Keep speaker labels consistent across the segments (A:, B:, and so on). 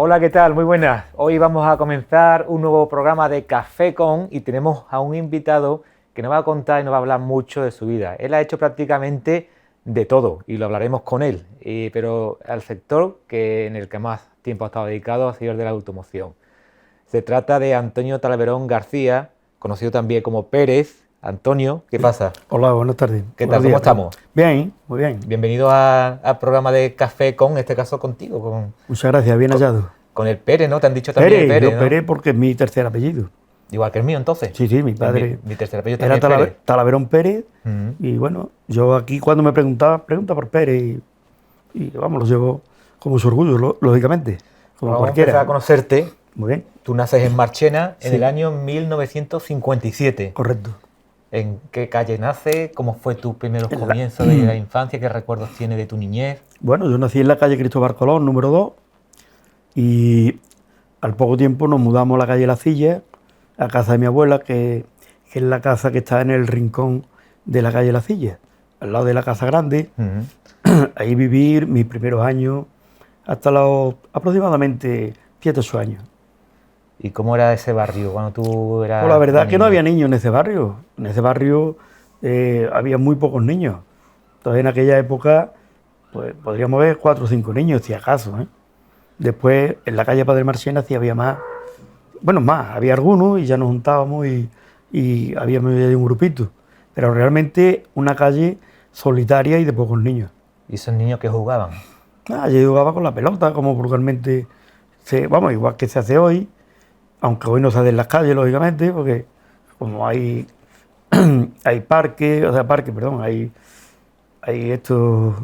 A: Hola, ¿qué tal? Muy buenas. Hoy vamos a comenzar un nuevo programa de Café Con y tenemos a un invitado que nos va a contar y nos va a hablar mucho de su vida. Él ha hecho prácticamente de todo y lo hablaremos con él, pero al sector en el que más tiempo ha estado dedicado ha sido el de la automoción. Se trata de Antonio Talaverón García, conocido también como Pérez. Antonio, ¿qué pasa?
B: Hola, buenas tardes.
A: ¿Qué
B: Buenos
A: tal? ¿Cómo
B: días.
A: estamos?
B: Bien, muy bien.
A: Bienvenido al programa de Café Con, en este caso contigo,
B: Muchas gracias, bien hallado.
A: con el Pérez, ¿no? Te han dicho también el
B: Pérez,
A: Pérez,
B: yo
A: ¿no?
B: Pérez porque es mi tercer apellido.
A: Igual que el mío, entonces.
B: Sí, mi padre
A: Mi tercer apellido
B: era
A: también es Pérez.
B: Talaverón Pérez.
A: Mm.
B: Y bueno, yo aquí cuando me preguntaba, pregunta por Pérez y vamos, lo llevo con mucho orgullo, lógicamente, como
A: Vamos a empezar
B: cualquiera.
A: a conocerte.
B: Muy bien,
A: Tú naces en Marchena en el
B: sí,
A: año 1957.
B: correcto.
A: ¿En qué calle nace? ¿Cómo fue tus primeros
B: En la-
A: comienzos de la infancia? ¿Qué recuerdos tienes de tu niñez?
B: Bueno, yo nací en la calle Cristóbal Colón, número 2, y al poco tiempo nos mudamos a la calle La Silla, a casa de mi abuela, que es la casa que está en el rincón de la calle La Silla, al lado de la Casa Grande.
A: Mm.
B: Ahí viví mis primeros años, hasta los aproximadamente 7 o 8 años.
A: ¿Y cómo era ese barrio cuando tú eras
B: Pues la verdad es que no
A: niño?
B: había niños en ese barrio. En ese barrio había muy pocos niños. Entonces en aquella época pues podríamos ver 4 o 5 niños, si acaso, ¿eh? Después en la calle Padre Marchena sí había más. Bueno, más, había algunos y ya nos juntábamos y habíamos ahí un grupito. Pero realmente una calle solitaria y de pocos niños.
A: ¿Y esos niños que jugaban?
B: Yo jugaba con la pelota, como vulgarmente, vamos, igual que se hace hoy, aunque hoy no se hace en las calles, lógicamente, porque como hay parques, perdón, hay estos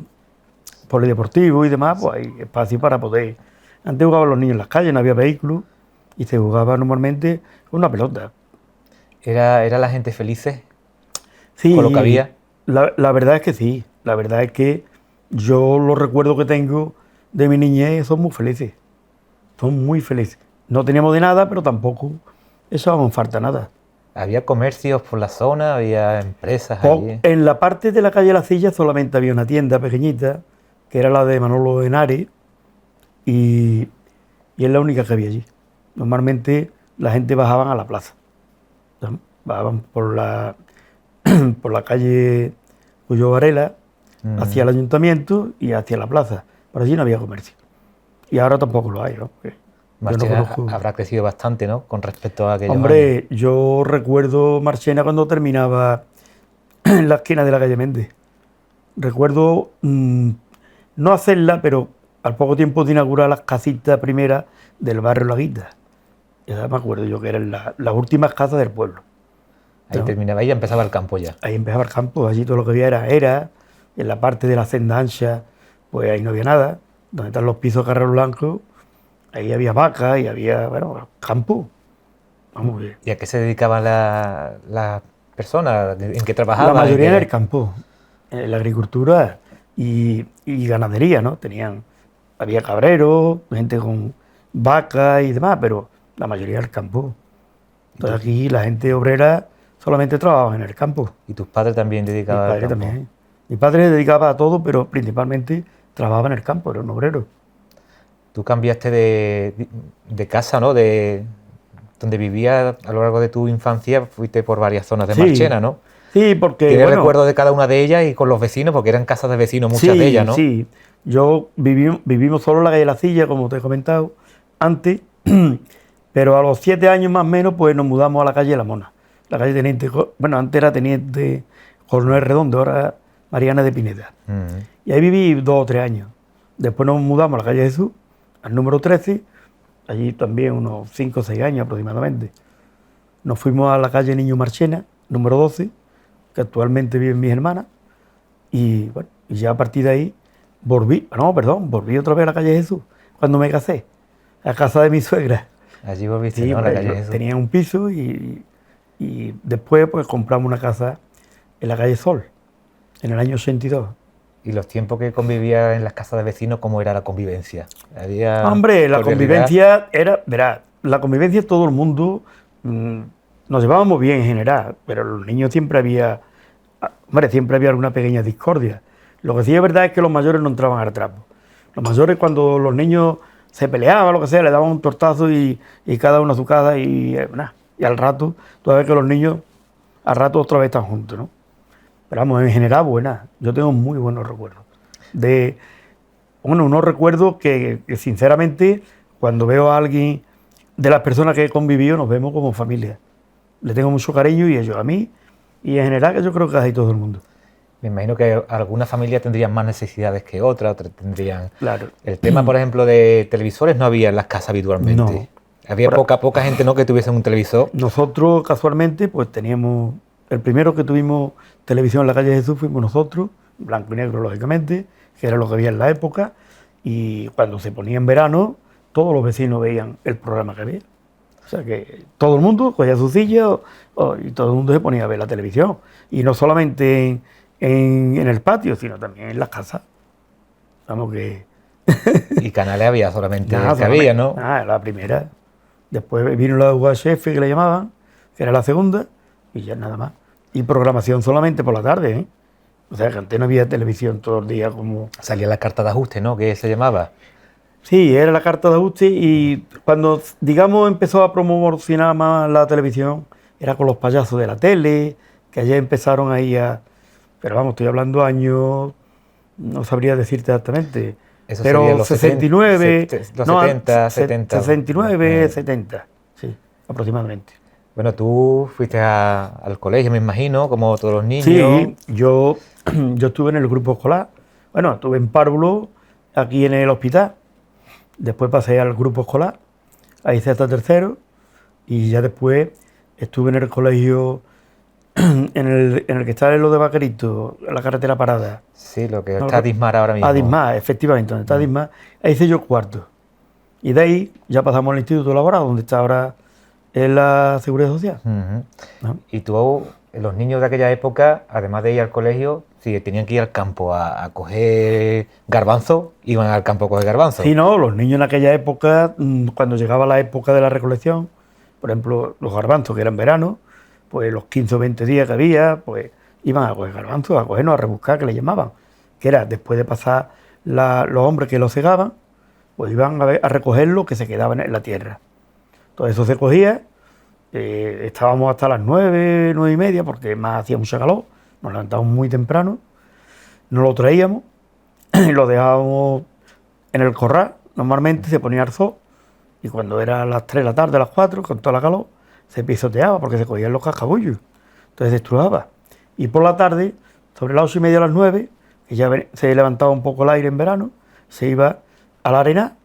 B: polideportivos y demás, pues hay espacio para poder. Antes jugaban los niños en las calles, no había vehículos y se jugaba normalmente con una pelota.
A: ¿Era la gente felices con lo que
B: Sí,
A: había?
B: la verdad es que sí, la verdad es que yo los recuerdos que tengo de mi niñez son muy felices. Son muy felices. No teníamos de nada, pero tampoco echábamos falta nada.
A: ¿Había comercios por la zona? ¿Había empresas allí?
B: En la parte de la calle La Silla solamente había una tienda pequeñita, que era la de Manolo Henares, y, y es la única que había allí. Normalmente la gente bajaban a la plaza. ¿No? Bajaban por la calle Cuyo Varela, hacia el ayuntamiento y hacia la plaza. Por allí no había comercio. Y ahora tampoco lo hay, ¿no? Porque yo no
A: Marchena
B: conozco.
A: habrá crecido bastante, ¿no? Con respecto a aquellos años.
B: Hombre, yo recuerdo Marchena cuando terminaba en la esquina de la calle Méndez. Recuerdo no hacerla, pero al poco tiempo de inaugurar las casitas primeras del barrio Laguita. Ya me acuerdo yo que eran las últimas casas del pueblo.
A: Ahí
B: ¿No?
A: terminaba y ya empezaba el campo ya.
B: Ahí empezaba el campo, allí todo lo que había era, en la parte de la senda ancha, pues ahí no había nada. Donde están los pisos de Carrero Blanco, ahí había vacas y había, bueno, campo. Vamos, bien.
A: ¿Y a qué se dedicaban las personas? ¿En qué trabajaban?
B: La mayoría
A: ¿En
B: en
A: qué?
B: el campo, en la agricultura y ganadería, ¿no? Había cabreros, gente con vacas y demás, pero la mayoría en el campo. Entonces aquí la gente obrera solamente trabajaba en el campo.
A: ¿Y tus padres también
B: Mi
A: dedicaban al
B: padre
A: campo?
B: también. Mi padre se dedicaba a todo, pero principalmente trabajaba en el campo, era un obrero.
A: Tú cambiaste de casa, ¿no? De donde vivías a lo largo de tu infancia, fuiste por varias zonas de
B: Sí,
A: Marchena, ¿no?
B: sí, porque
A: ¿Tienes
B: bueno,
A: recuerdos de cada una de ellas y con los vecinos? Porque eran casas de vecinos muchas de ellas, ¿no?
B: sí. Vivimos solo en la calle La Silla, como te he comentado antes, pero a los 7 años más o menos, pues nos mudamos a la calle La Mona. La calle Teniente, bueno, antes era Teniente Coronel Redondo, ahora Mariana de Pineda.
A: Mm.
B: Y ahí viví 2 o 3 años. Después nos mudamos a la calle Jesús, al número 13, allí también unos 5 o 6 años aproximadamente. Nos fuimos a la calle Niño Marchena, número 12, que actualmente viven mis hermanas, y bueno, y ya a partir de ahí volví otra vez a la calle Jesús, cuando me casé, a casa de mi suegra.
A: Allí volviste,
B: Sí,
A: ¿no? A la
B: hombre,
A: calle
B: yo
A: Jesús.
B: tenía un piso y después pues compramos una casa en la calle Sol, en el año 82.
A: ¿Y los tiempos que convivías en las casas de vecinos, cómo era la convivencia? ¿Había
B: Hombre, la
A: cordialidad?
B: convivencia era, verá, la convivencia todo el mundo nos llevábamos bien en general, pero los niños siempre había alguna pequeña discordia. Lo que sí es verdad es que los mayores no entraban al trapo. Los mayores cuando los niños se peleaba, lo que sea, le daban un tortazo y cada uno a su casa y nada. Y al rato, tú ves que los niños al rato otra vez están juntos, ¿no? Pero vamos, en general, buena. Yo tengo muy buenos recuerdos. Unos recuerdos que sinceramente, cuando veo a alguien de las personas que he convivido, nos vemos como familia. Le tengo mucho cariño y ellos a mí, y en general que yo creo que casi todo el mundo.
A: Me imagino que algunas familias tendrían más necesidades que otras tendrían...
B: Claro.
A: El tema, por ejemplo, de televisores no había en las casas habitualmente.
B: No.
A: Había poca gente, ¿no?, que tuviese un televisor.
B: Nosotros, casualmente, pues teníamos... El primero que tuvimos televisión en la calle Jesús fuimos nosotros, blanco y negro, lógicamente, que era lo que había en la época, y cuando se ponía en verano, todos los vecinos veían el programa que había. O sea que todo el mundo cogía su silla y todo el mundo se ponía a ver la televisión. Y no solamente en el patio, sino también en las casas. Vamos que...
A: Y canales había solamente
B: Nada,
A: que había, ¿no?
B: La primera. Después vino la UHF, que le llamaban, que era la segunda, y ya nada más. Y programación solamente por la tarde, ¿eh? O sea que antes no había televisión todo el día como...
A: Salía la carta de ajuste, ¿no?, que se llamaba.
B: Sí, era la carta de ajuste, y cuando, digamos, empezó a promocionar más la televisión, era con los payasos de la tele, que allá empezaron ahí a... Pero vamos, estoy hablando años, no sabría decirte exactamente,
A: Eso
B: pero
A: sería los
B: 69,
A: los 70, 70.
B: 69, 70, sí, aproximadamente.
A: Bueno, tú fuiste al colegio, me imagino, como todos los niños.
B: Sí, yo estuve en el grupo escolar. Bueno, estuve en párvulo, aquí en el hospital. Después pasé al grupo escolar, ahí hice hasta tercero, y ya después estuve en el colegio, en el que está en lo de Vaquerito, en la carretera parada.
A: Sí, lo que está Dismar ahora mismo.
B: Dismar, efectivamente, donde está Dismar. Ahí hice yo cuarto. Y de ahí ya pasamos al Instituto Laboral, donde está ahora en la Seguridad Social.
A: Uh-huh. Y tú, los niños de aquella época, además de ir al colegio, si tenían que ir al campo a coger garbanzo, iban al campo a coger garbanzo.
B: Sí, no, los niños en aquella época, cuando llegaba la época de la recolección, por ejemplo, los garbanzos que eran verano, pues los 15 o 20 días que había, pues iban a coger garbanzos, a cogernos, a rebuscar, que le llamaban, que era después de pasar los hombres que los cegaban, pues iban a recoger lo que se quedaba en la tierra. Todo eso se cogía, estábamos hasta las 9, 9 y media, porque más hacía mucha calor, nos levantábamos muy temprano, nos lo traíamos y lo dejábamos en el corral, normalmente se ponía al sol, y cuando era las 3 de la tarde, las 4, con toda la calor, se pisoteaba porque se cogían los cascabullos, entonces se estrujaba. Y por la tarde, sobre las 8 y media a las 9, que ya se levantaba un poco el aire en verano, se iba a la arena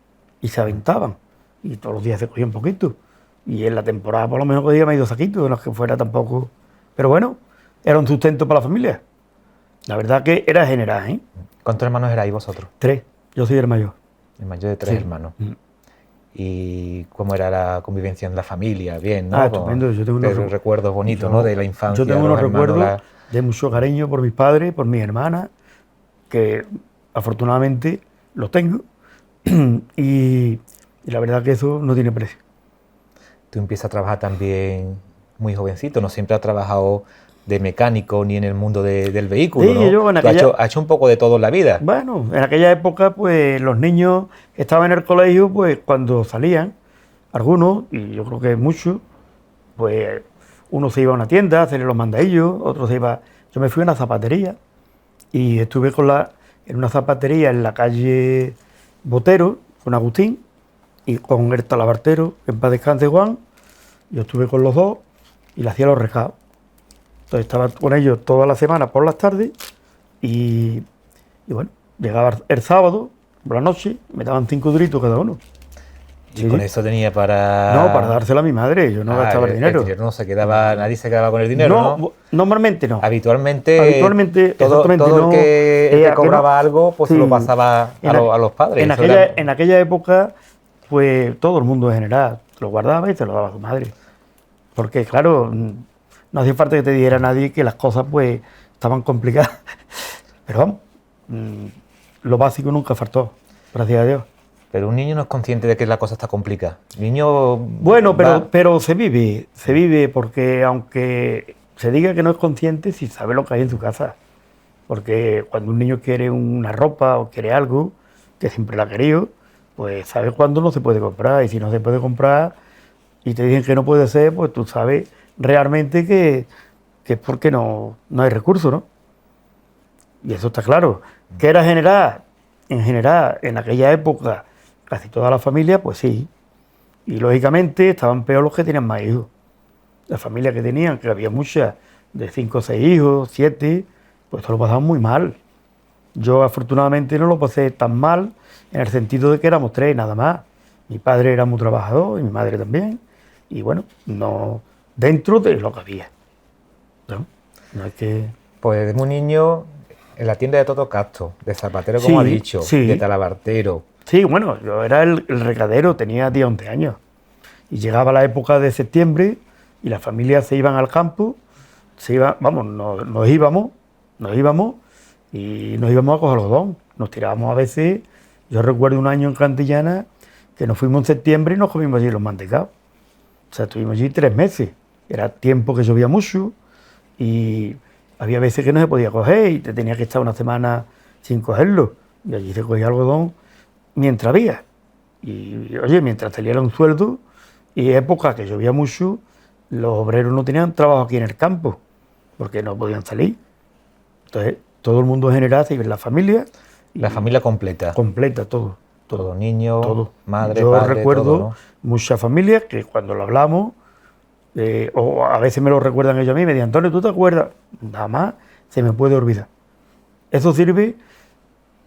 B: y se aventaban. Y todos los días se cogía un poquito. Y en la temporada por lo menos cogía medio saquito, no es que fuera tampoco... Pero bueno, era un sustento para la familia. La verdad que era general, ¿eh?
A: ¿Cuántos hermanos erais vosotros?
B: 3, yo soy el mayor.
A: El mayor de 3 hermanos. ¿Y cómo era la convivencia en la familia? Bien, ¿no?
B: Estupendo. Yo tengo unos
A: recuerdos bonitos, ¿no?, de la infancia.
B: Yo tengo unos recuerdos de mucho cariño por mis padres, por mis hermanas, que afortunadamente los tengo. y la verdad que eso no tiene precio.
A: Tú empiezas a trabajar también muy jovencito, no siempre has trabajado de mecánico ni en el mundo del vehículo,
B: sí,
A: ¿no?
B: Yo en
A: Has hecho un poco de todo en la vida.
B: Bueno, en aquella época, pues los niños que estaban en el colegio, pues cuando salían, algunos, y yo creo que muchos, pues uno se iba a una tienda a hacerle los mandadillos, otro se iba... Yo me fui a una zapatería y estuve en una zapatería en la calle Botero, con Agustín, y con el talabartero, en paz descanse Juan. Yo estuve con los dos y le hacía los recados. Entonces estaba con ellos toda la semana por las tardes y bueno, llegaba el sábado por la noche, me daban 5 duritos cada uno.
A: ¿Y con eso tenía para...?
B: No, para dárselo a mi madre, yo no gastaba el dinero.
A: No se quedaba, nadie se quedaba con el dinero, ¿no?
B: Normalmente no.
A: Habitualmente todo
B: no,
A: el que cobraba algo, pues
B: sí,
A: se lo pasaba a los padres.
B: En aquella época, pues todo el mundo en general lo guardaba y se lo daba a su madre. Porque claro, no hacía falta que te dijera nadie que las cosas pues estaban complicadas. Pero vamos, lo básico nunca faltó, gracias a Dios.
A: Pero un niño no es consciente de que la cosa está complicada. El niño...
B: Bueno, pero se vive porque aunque se diga que no es consciente, sí sabe lo que hay en su casa. Porque cuando un niño quiere una ropa o quiere algo, que siempre la ha querido, pues sabes cuándo no se puede comprar, y si no se puede comprar y te dicen que no puede ser, pues tú sabes realmente que es porque no hay recursos, ¿no? Y eso está claro. ¿Qué era generar? En general, en aquella época, casi toda la familia, pues sí. Y lógicamente estaban peor los que tenían más hijos. La familia que tenían, que había muchas, de 5 o 6 hijos, 7, pues esto lo pasaban muy mal. Yo afortunadamente no lo pasé tan mal, en el sentido de que éramos 3 nada más. Mi padre era muy trabajador y mi madre también. Y bueno, no dentro de lo que había, ¿no? No es que...
A: Pues desde muy niño en la tienda de Toto Castro, de zapatero, como ha
B: Sí,
A: dicho,
B: sí.
A: de talabartero.
B: Sí, bueno, yo era el recadero, tenía 10, 11 años. Y llegaba la época de septiembre y las familias se iban al campo, vamos, nos íbamos y nos íbamos a coger algodón. Nos tirábamos a veces, yo recuerdo un año en Cantillana que nos fuimos en septiembre y nos comimos allí los mantecados. O sea, estuvimos allí 3 meses. Era tiempo que llovía mucho y había veces que no se podía coger y te tenía que estar una semana sin cogerlo. Y allí se cogía algodón mientras había. Y oye, mientras saliera un sueldo, y época que llovía mucho, los obreros no tenían trabajo aquí en el campo, porque no podían salir. Entonces, todo el mundo en general se iba en la familia.
A: La familia completa.
B: Completa, todo.
A: Todo niño,
B: Todo.
A: madre,
B: Yo
A: padre,
B: recuerdo
A: todo, ¿no?
B: muchas familias que cuando lo hablamos, o a veces me lo recuerdan ellos a mí, me dicen, Antonio, ¿tú te acuerdas? Nada más se me puede olvidar. Eso sirve,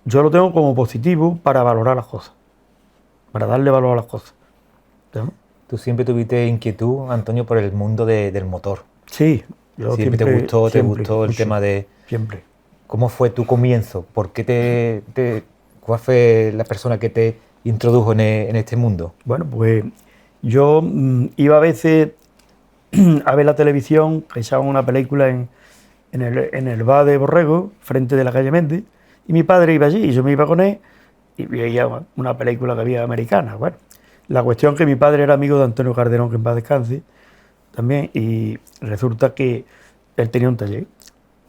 B: yo lo tengo como positivo para valorar las cosas, para darle valor a las cosas, ¿no?
A: Tú siempre tuviste inquietud, Antonio, por el mundo del motor.
B: Sí, yo
A: Siempre te gustó el
B: mucho,
A: tema de...
B: siempre.
A: ¿Cómo fue tu comienzo? ¿Por qué cuál fue la persona que te introdujo en este mundo?
B: Bueno, pues yo iba a veces a ver la televisión, que echaban una película en el bar de Borrego, frente de la calle Méndez, y mi padre iba allí, y yo me iba con él, y veía una película que había americana. Bueno, la cuestión es que mi padre era amigo de Antonio Calderón, que en paz descanse, también, y resulta que él tenía un taller.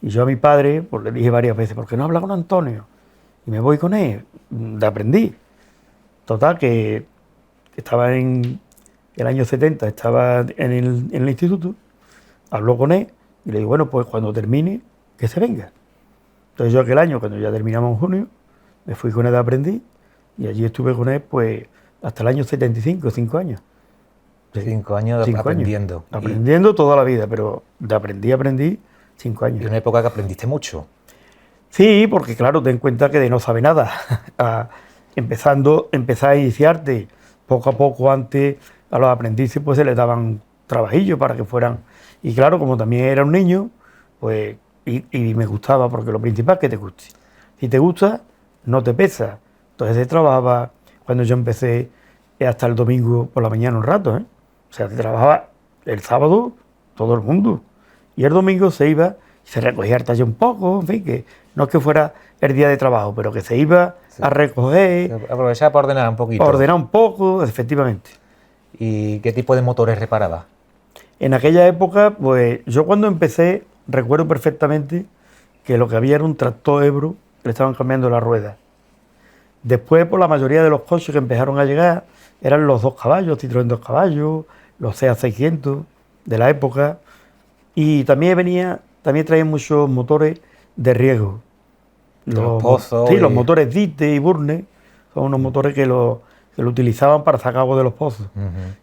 B: Y yo a mi padre, pues le dije varias veces, ¿por qué no habla con Antonio? Y me voy con él, de aprendí. Total, que estaba en el año 70, estaba en el instituto, habló con él y le digo, bueno, pues cuando termine, que se venga. Entonces yo aquel año, cuando ya terminamos en junio, me fui con él de aprendiz y allí estuve con él pues hasta el año 75, 5 años.
A: 5 años
B: 5
A: aprendiendo.
B: Años. Aprendiendo toda la vida, pero de aprendí 5 años.
A: Y una época que aprendiste mucho.
B: Sí, porque claro, ten en cuenta que de no sabe nada. Empezar a iniciarte poco a poco antes a los aprendices pues se les daban trabajillos para que fueran. Y claro, como también era un niño, pues y me gustaba, porque lo principal es que te guste. Si te gusta, no te pesa. Entonces se trabajaba, cuando yo empecé, hasta el domingo por la mañana un rato, ¿eh? O sea, se trabajaba el sábado todo el mundo. Y el domingo se iba, se recogía el taller un poco, en fin, que no es que fuera el día de trabajo, pero que se iba a recoger.
A: Aprovechaba para ordenar un poquito.
B: Ordenar un poco, efectivamente.
A: ¿Y qué tipo de motores reparaba?
B: En aquella época, pues yo cuando empecé, recuerdo perfectamente que lo que había era un tractor Ebro, que le estaban cambiando la rueda. Después, por la mayoría de los coches que empezaron a llegar, eran los 2 caballos, Citroën 2 caballos, los Seat 600 de la época. Y también traían muchos motores de riego.
A: Los pozos.
B: Sí, los motores Dite y Burne son unos motores que lo utilizaban para sacar agua de los pozos.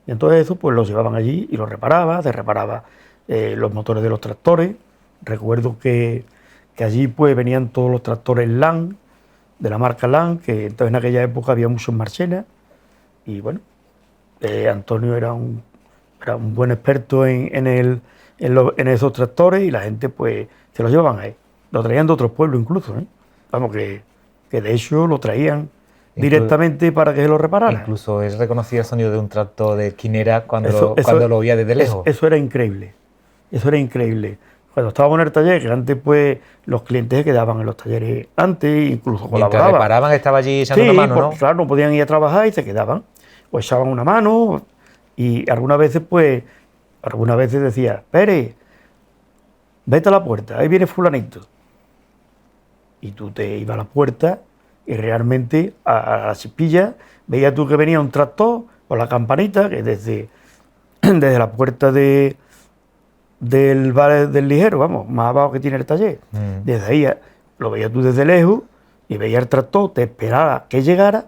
B: Y entonces eso pues los llevaban allí y los se reparaba los motores de los tractores. Recuerdo que allí pues venían todos los tractores Land, de la marca Land, que entonces en aquella época había muchos Marchena. Y bueno, Antonio era un buen experto en esos tractores y la gente pues se los llevaban ahí. Lo traían de otros pueblos incluso, ¿eh? Vamos, que de hecho lo traían directamente para que se lo repararan.
A: Incluso él reconocía el sonido de un tractor de esquinera cuando lo oía desde lejos.
B: Eso era increíble. Cuando estábamos en el taller, que antes pues los clientes se quedaban en los talleres antes, incluso colaboraban.
A: Mientras reparaban, estaba allí echando una mano, ¿no?
B: Claro, no podían ir a trabajar y se quedaban. O echaban una mano y algunas veces decía, Pérez, vete a la puerta, ahí viene fulanito. Y tú te ibas a la puerta y realmente a la chispilla veías tú que venía un tractor con la campanita, que desde la puerta del bar del ligero, vamos, más abajo que tiene el taller, desde ahí lo veías tú desde lejos y veías el tractor, te esperaba que llegara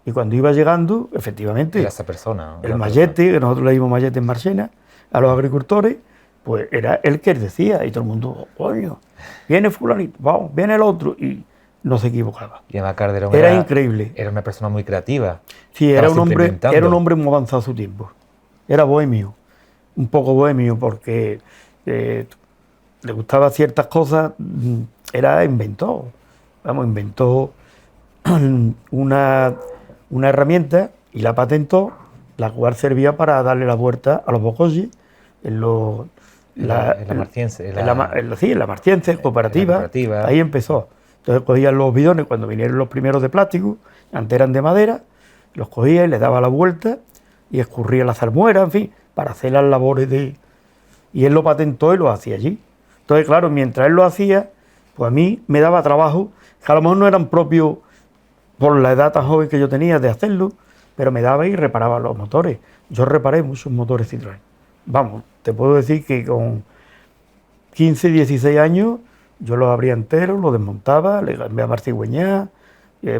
B: y cuando iba llegando, efectivamente,
A: era esa persona,
B: el mallete, que nosotros le dimos mallete en Marchena, a los agricultores, pues era el que decía y todo el mundo, oh, coño, viene fulanito, vamos, viene el otro y no se equivocaba.
A: Y Emma Calderón
B: era increíble.
A: Era una persona muy creativa.
B: Sí, era un hombre muy avanzado a su tiempo. Era bohemio, un poco bohemio porque le gustaban ciertas cosas, era inventor. Vamos, inventó una herramienta y la patentó, la cual servía para darle la vuelta a los bocosis en la Marciense, cooperativa, ahí empezó. Entonces cogían los bidones cuando vinieron los primeros de plástico, antes eran de madera, los cogía y les daba la vuelta y escurría la salmuera, en fin, para hacer las labores de... Y él lo patentó y lo hacía allí. Entonces, claro, mientras él lo hacía, pues a mí me daba trabajo, que a lo mejor no eran propios por la edad tan joven que yo tenía de hacerlo, pero me daba y reparaba los motores. Yo reparé muchos motores Citroën. Vamos, te puedo decir que con 15, 16 años yo los abría enteros, los desmontaba, le cambiaba cigüeñá,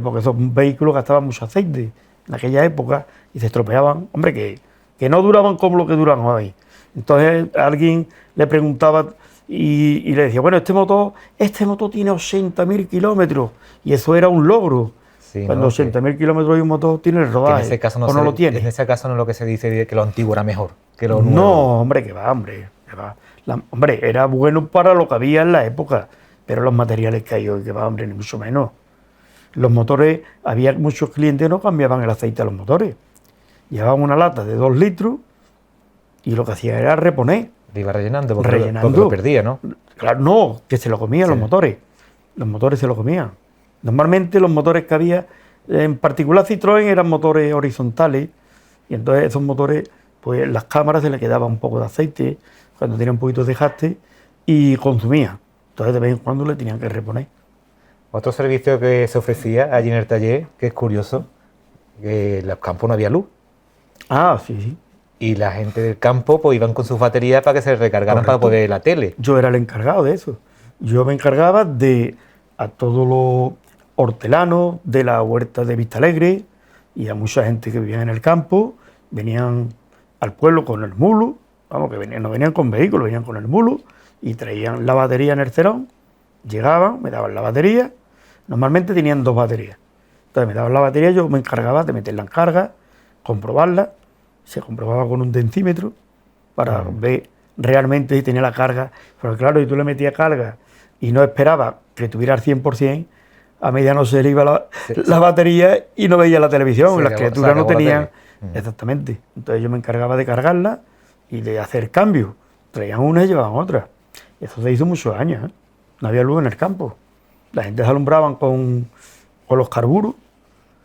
B: porque esos vehículos gastaban mucho aceite en aquella época y se estropeaban, hombre, que no duraban como lo que duran hoy. Entonces alguien le preguntaba y le decía, bueno, este motor tiene 80.000 kilómetros y eso era un logro. Sí, cuando 80.000 kilómetros y un motor tiene el rodaje,
A: en ese caso no
B: lo tiene.
A: En ese caso no es lo que se dice que lo antiguo era mejor que lo nuevo.
B: No, hombre, que va, hombre. Hombre, era bueno para lo que había en la época, pero los materiales que hay hoy, que va, hombre, ni mucho menos. Los motores, había muchos clientes que no cambiaban el aceite a los motores. Llevaban una lata de 2 litros y lo que hacían era reponer.
A: Le iba rellenando porque lo perdía, ¿no?
B: Claro, no, que se lo comían los motores. Los motores se lo comían. Normalmente los motores que había, en particular Citroën, eran motores horizontales y entonces esos motores, pues las cámaras se le quedaba un poco de aceite cuando tenía un poquito de desgaste y consumía. Entonces de vez en cuando le tenían que reponer.
A: Otro servicio que se ofrecía allí en el taller, que es curioso, que en los campos no había luz.
B: Ah, sí.
A: Y la gente del campo pues iban con sus baterías para que se recargaran. Correcto. Para poder la tele.
B: Yo era el encargado de eso. Yo me encargaba de a todos los hortelanos de la huerta de Vista Alegre y a mucha gente que vivía en el campo, venían al pueblo con el mulo, vamos, que no venían con vehículos, venían con el mulo y traían la batería en el cerón, llegaban, me daban la batería, normalmente tenían 2 baterías, entonces me daban la batería, yo me encargaba de meterla en carga, comprobarla, se comprobaba con un dentímetro para ver realmente si tenía la carga, pero claro, si tú le metías carga y no esperaba que tuviera el 100%, a medianoche se le iba la batería y no veía la televisión, sí, las criaturas no tenían... Exactamente. Entonces yo me encargaba de cargarla y de hacer cambios. Traían una y llevaban otra. Eso se hizo muchos años, ¿eh? No había luz en el campo. La gente se alumbraban con los carburos.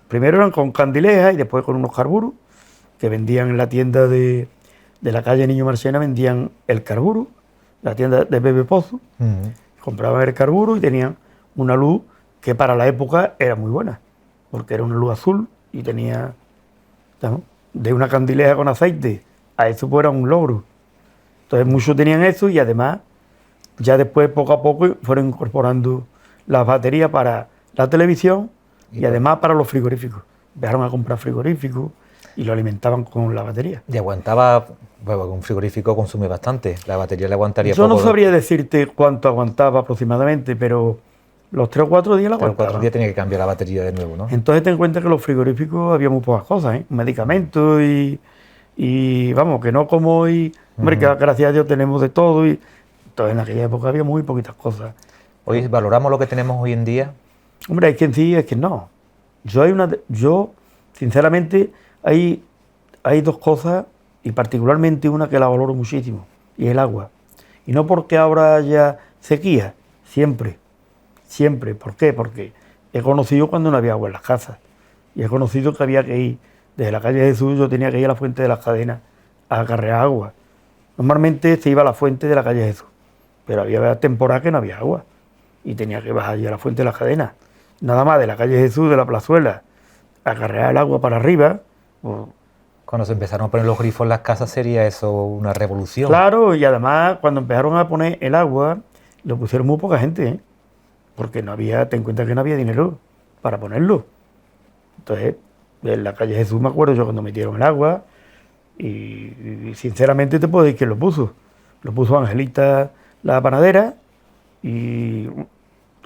B: Primero eran con candilejas y después con unos carburos que vendían en la tienda de la calle Niño Marchena, vendían el carburo, la tienda de Pepe Pozo. Compraban el carburo y tenían una luz que para la época era muy buena, porque era una luz azul y tenía, ¿no?, de una candileja con aceite, a eso pues era un logro. Entonces muchos tenían eso y además ya después poco a poco fueron incorporando las baterías para la televisión y además para los frigoríficos. Empezaron a comprar frigoríficos y lo alimentaban con la batería.
A: Y aguantaba, bueno, un frigorífico consume bastante, la batería le aguantaría
B: Yo
A: poco.
B: No sabría decirte cuánto aguantaba aproximadamente, pero los 3 o 4 días la aguantaba.
A: 3 o 4 días tenía que cambiar la batería de nuevo, ¿no?
B: Entonces ten en cuenta que los frigoríficos había muy pocas cosas, ¿eh? Medicamentos y vamos, que no como hoy, hombre, que gracias a Dios tenemos de todo y entonces en aquella época había muy poquitas cosas.
A: Hoy valoramos lo que tenemos hoy en día.
B: Hombre, hay quien sí, hay quien no. Yo sinceramente, hay 2 cosas y particularmente una que la valoro muchísimo y es el agua. Y no porque ahora haya sequía, siempre. ¿Por qué? Porque he conocido cuando no había agua en las casas y he conocido que había que ir desde la calle Jesús, yo tenía que ir a la fuente de las Cadenas a acarrear agua. Normalmente se iba a la fuente de la calle Jesús, pero había temporada que no había agua y tenía que bajar allí a la fuente de las Cadenas. Nada más de la calle Jesús, de la Plazuela, acarrear el agua para arriba. Pues,
A: Cuando se empezaron a poner los grifos en las casas sería eso una revolución.
B: claro, y además cuando empezaron a poner el agua, lo pusieron muy poca gente, ¿eh? Porque no había, ten en cuenta que no había dinero para ponerlo. Entonces, en la calle Jesús me acuerdo yo cuando metieron el agua, y sinceramente te puedo decir quién lo puso. Lo puso Angelita, la panadera, y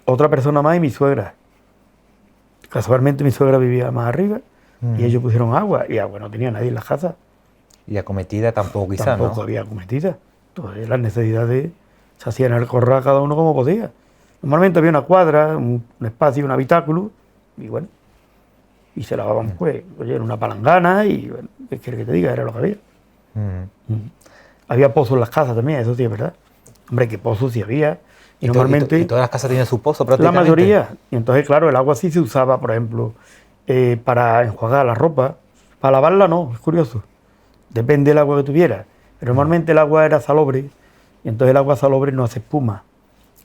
B: otra persona más y mi suegra. Casualmente mi suegra vivía más arriba y ellos pusieron agua, y agua no tenía nadie en las casas.
A: Y acometida tampoco quizás,
B: Tampoco
A: ¿no?
B: había acometida. Entonces las necesidades se hacían en el corral cada uno como podía. Normalmente había una cuadra, un espacio, un habitáculo, y bueno, y se lavaban pues, oye, en una palangana, y bueno, ¿qué quieres que te diga? Era lo que había. Había pozos en las casas también, eso sí es verdad. Hombre, que pozos sí había. Y normalmente
A: y todas las casas tenían su pozo
B: la
A: prácticamente.
B: mayoría. Y entonces, claro, el agua sí se usaba, por ejemplo, para enjuagar la ropa. Para lavarla no, es curioso. Depende del agua que tuviera. Pero normalmente el agua era salobre, y entonces el agua salobre no hace espuma.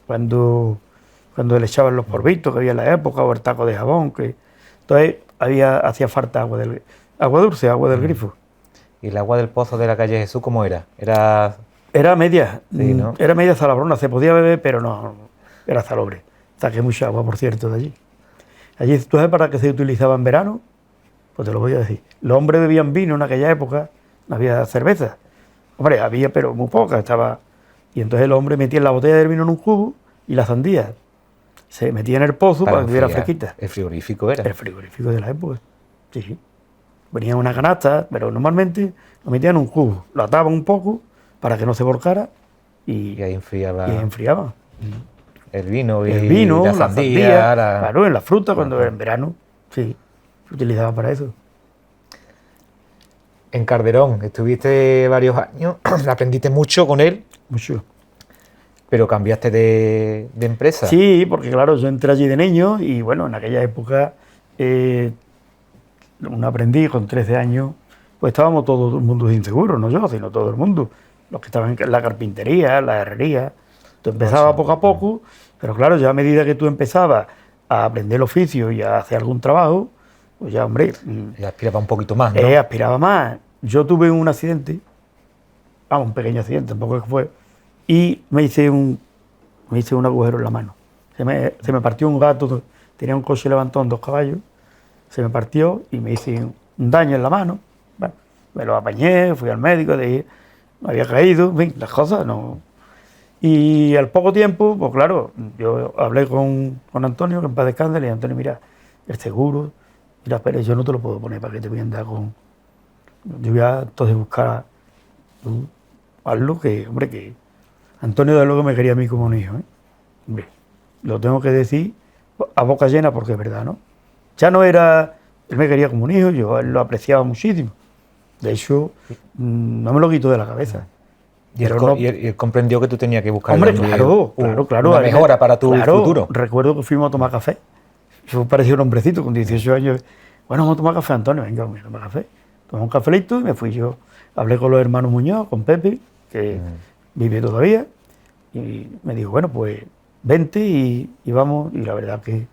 B: Cuando le echaban los polvitos que había en la época, o el taco de jabón, entonces hacía falta agua dulce, agua del grifo.
A: ¿Y el agua del pozo de la calle Jesús cómo era?
B: Era media,
A: Sí, ¿no?
B: era media salabrona, se podía beber, pero no, era salobre. Saqué mucha agua, por cierto, de allí. Allí, ¿tú sabes para qué se utilizaba en verano? Pues te lo voy a decir. Los hombres bebían vino en aquella época, no había cerveza. Hombre, había, pero muy poca, estaba. Y entonces el hombre metía la botella del vino en un cubo y la sandía se metía en el pozo para que estuviera
A: enfriar.
B: fresquita.
A: El frigorífico era.
B: El frigorífico de la época. Sí. Venía en una canasta, pero normalmente lo metían en un cubo, lo ataban un poco para que no se volcara
A: Y ahí enfriaba
B: y enfriaban.
A: el vino y
B: El vino,
A: la
B: la
A: sandía.
B: sandía, claro, en la fruta cuando era en verano, sí, se utilizaba para eso.
A: En Calderón estuviste varios años, aprendiste mucho con él,
B: Mucho.
A: pero cambiaste de empresa.
B: Sí, porque claro, yo entré allí de niño y bueno, en aquella época un aprendiz con 13 años, pues estábamos todo el mundo inseguro, no yo, sino todo el mundo. Los que estaban en la carpintería, la herrería. Tú empezabas poco a poco, pero claro, ya a medida que tú empezabas a aprender el oficio y a hacer algún trabajo, pues ya, hombre,
A: Y aspiraba un poquito más, ¿no?
B: aspiraba más. Yo tuve un accidente, un pequeño accidente, tampoco es que fue, y me hice un agujero en la mano. Se me partió un gato, tenía un coche levantón, 2 caballos, se me partió y me hice un daño en la mano. Bueno, me lo apañé, fui al médico, me había caído, en fin, las cosas no. Y al poco tiempo, pues claro, yo hablé con Antonio, que en paz descanse, le dije, Antonio, mira, el seguro, mira, pero yo no te lo puedo poner para que te voy a andar con. Yo voy a entonces buscar algo que, hombre, que Antonio de luego me quería a mí como un hijo, ¿eh? Hombre, lo tengo que decir a boca llena porque es verdad, ¿no? Ya no era, él me quería como un hijo, yo a él lo apreciaba muchísimo. De hecho, no me lo quito de la cabeza.
A: Y él,
B: Pero no-
A: y él comprendió que tú tenías que buscar
B: Hombre,
A: también
B: claro.
A: una mejora para tu futuro.
B: Recuerdo que fuimos a tomar café. Yo parecía un hombrecito con 18 años. Bueno, vamos a tomar café, Antonio. Venga, vamos a tomar café. Tomé un cafelito y me fui yo. Hablé con los hermanos Muñoz, con Pepe, que vive todavía. Y me dijo, bueno, pues vente y vamos. Y la verdad que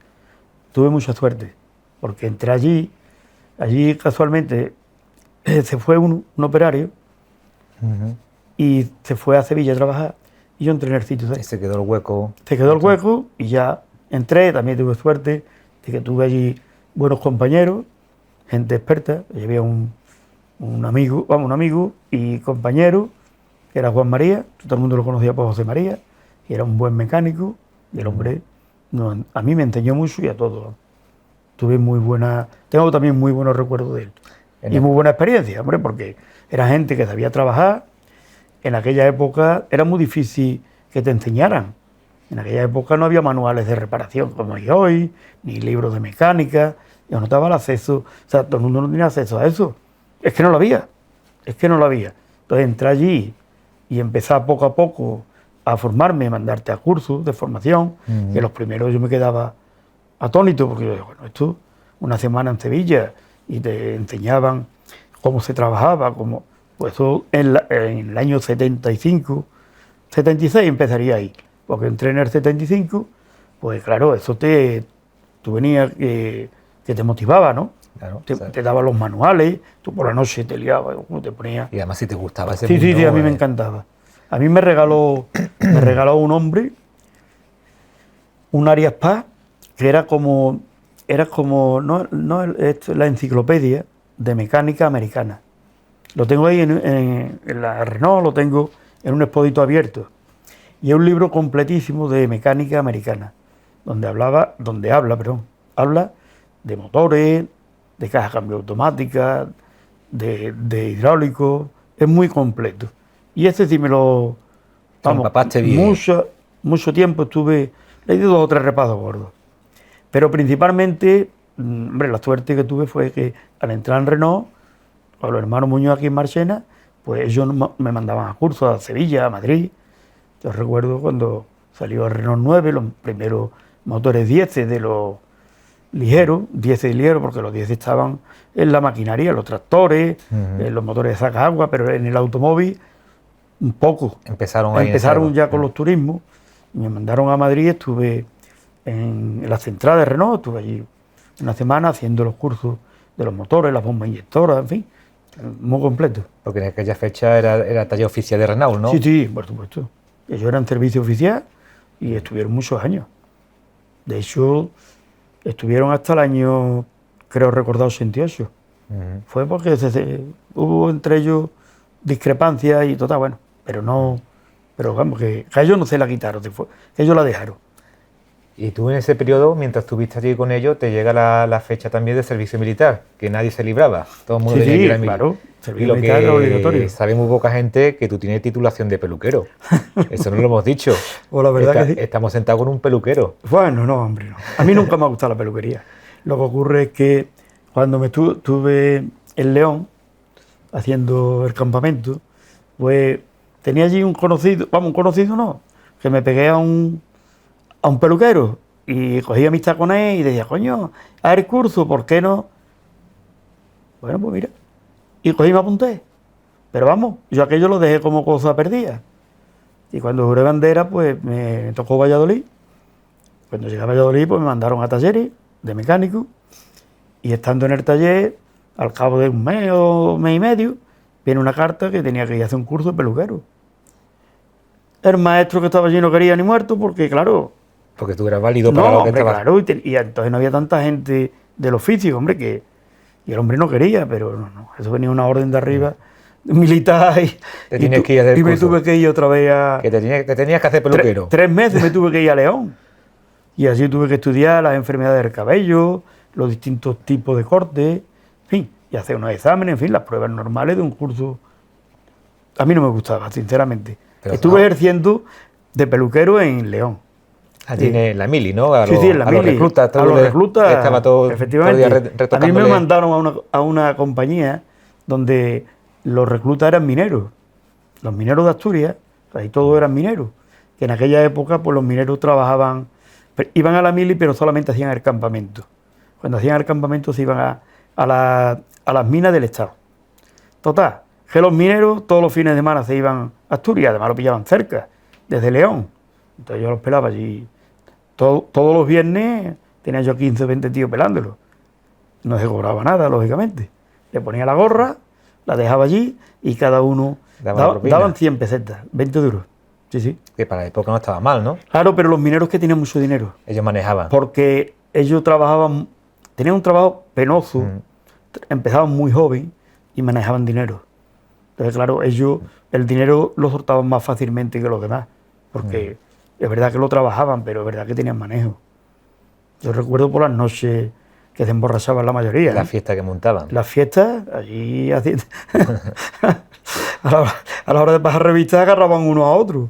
B: tuve mucha suerte. Porque entré allí casualmente se fue un operario y se fue a Sevilla a trabajar. Y yo entré en el sitio de
A: Y se quedó el hueco.
B: Se quedó el hueco y ya entré, también tuve suerte de que tuve allí buenos compañeros, gente experta. Allí había un amigo y compañero, que era Juan María, todo el mundo lo conocía por José María, y era un buen mecánico, y el hombre a mí me enseñó mucho y a todos. Tengo también muy buenos recuerdos de él. Y muy buena experiencia, hombre, porque era gente que sabía trabajar. En aquella época era muy difícil que te enseñaran. En aquella época no había manuales de reparación como hay hoy, ni libros de mecánica, yo no estaba el acceso, o sea, todo el mundo no tenía acceso a eso. Es que no lo había. Entonces entré allí y empecé poco a poco a formarme, a mandarte a cursos de formación, que los primeros yo me quedaba atónito, porque yo digo, bueno, esto, una semana en Sevilla, y te enseñaban cómo se trabajaba, pues eso en el año 75, 76 empezaría ahí, porque entré en el 75, pues claro, eso tú venías que te motivaba, ¿no?
A: Claro,
B: te daba los manuales, tú por la noche te liabas, te ponías...
A: Y además si te gustaba ese
B: Sí,
A: mundo...
B: sí, a mí me encantaba. A mí me regaló un hombre un Arias Paz, que era como la enciclopedia de mecánica americana. Lo tengo ahí en la Renault, lo tengo en un exposito abierto. Y es un libro completísimo de mecánica americana, habla de motores, de caja de cambio automática, de hidráulico, es muy completo. Y este sí me lo... Vamos,
A: empapaste bien.
B: mucho tiempo le di 2 o 3 repasos gordos. Pero principalmente, hombre, la suerte que tuve fue que al entrar en Renault, con los hermanos Muñoz aquí en Marchena, pues ellos me mandaban a cursos a Sevilla, a Madrid. Yo recuerdo cuando salió el Renault 9, los primeros motores 10 de los ligeros, 10 ligeros, porque los 10 estaban en la maquinaria, los tractores, los motores de saca agua, pero en el automóvil un poco. Empezaron ya con los turismos, y me mandaron a Madrid, estuve en la central de Renault, estuve allí una semana haciendo los cursos de los motores, las bombas inyectoras, en fin, muy completo.
A: Porque en aquella fecha era taller oficial de Renault, ¿no?
B: Sí, sí, por supuesto. Ellos eran servicio oficial y estuvieron muchos años. De hecho, estuvieron hasta el año, creo recordar, 88. Fue porque hubo entre ellos discrepancias y total, bueno, pero vamos, que a ellos no se la quitaron, que ellos la dejaron.
A: Y tú en ese periodo, mientras estuviste allí con ellos, te llega la fecha también de servicio militar, que nadie se libraba, todo el mundo tenía que ir a mil.
B: Claro,
A: servicio militar era obligatorio. Sabe muy poca gente que tú tienes titulación de peluquero. Eso no lo hemos dicho.
B: O la verdad que sí.
A: Estamos sentados con un peluquero.
B: Bueno, no, hombre, no. A mí nunca me ha gustado la peluquería. Lo que ocurre es que cuando me estuve en León haciendo el campamento, pues tenía allí un conocido no, que me pegué a un peluquero y cogí amistad con él y decía, coño, a el curso, ¿por qué no? Bueno, pues mira, y cogí y me apunté. Pero vamos, yo aquello lo dejé como cosa perdida. Y cuando juré bandera, pues me tocó Valladolid. Cuando llegué a Valladolid, pues me mandaron a talleres de mecánico. Y estando en el taller, al cabo de un mes o mes y medio, viene una carta que tenía que ir a hacer un curso de peluquero. El maestro que estaba allí no quería ni muerto porque, claro...
A: Porque tú eras válido para lo que estabas...
B: claro, y entonces no había tanta gente del oficio, hombre, y el hombre no quería, pero no, eso venía una orden de arriba, militar, y me tuve que ir otra vez a...
A: Que te tenías que hacer peluquero.
B: 3 meses me tuve que ir a León. Y así tuve que estudiar las enfermedades del cabello, los distintos tipos de cortes, en fin, y hacer unos exámenes, en fin, las pruebas normales de un curso. A mí no me gustaba, sinceramente.
A: Pero
B: estuve ejerciendo de peluquero en León.
A: Allí en la mili, ¿no?
B: Sí, en la mili. A los reclutas,
A: estaba todo,
B: efectivamente.
A: Todo el día
B: a mí me mandaron a una compañía donde los reclutas eran mineros. Los mineros de Asturias, ahí todos eran mineros. Que en aquella época, pues los mineros trabajaban, iban a la mili, pero solamente hacían el campamento. Cuando hacían el campamento se iban a las minas del Estado. Total, que los mineros todos los fines de semana se iban a Asturias, además lo pillaban cerca, desde León. Entonces yo los pelaba allí. Todos los viernes tenía yo 15 o 20 tíos pelándolo. No se cobraba nada, lógicamente. Le ponía la gorra, la dejaba allí y cada uno daban 100 pesetas, 20 duros. Sí, sí.
A: Que para la época no estaba mal, ¿no?
B: Claro, pero los mineros que tenían mucho dinero.
A: Ellos manejaban.
B: Porque ellos trabajaban, tenían un trabajo penoso, empezaban muy joven y manejaban dinero. Entonces, claro, ellos el dinero lo soltaban más fácilmente que los demás, porque es verdad que lo trabajaban, pero es verdad que tenían manejo. Yo recuerdo por las noches que se emborrachaban la mayoría.
A: La fiesta que montaban.
B: Las fiestas, allí haciendo... a la hora de pasar revistas agarraban uno a otro,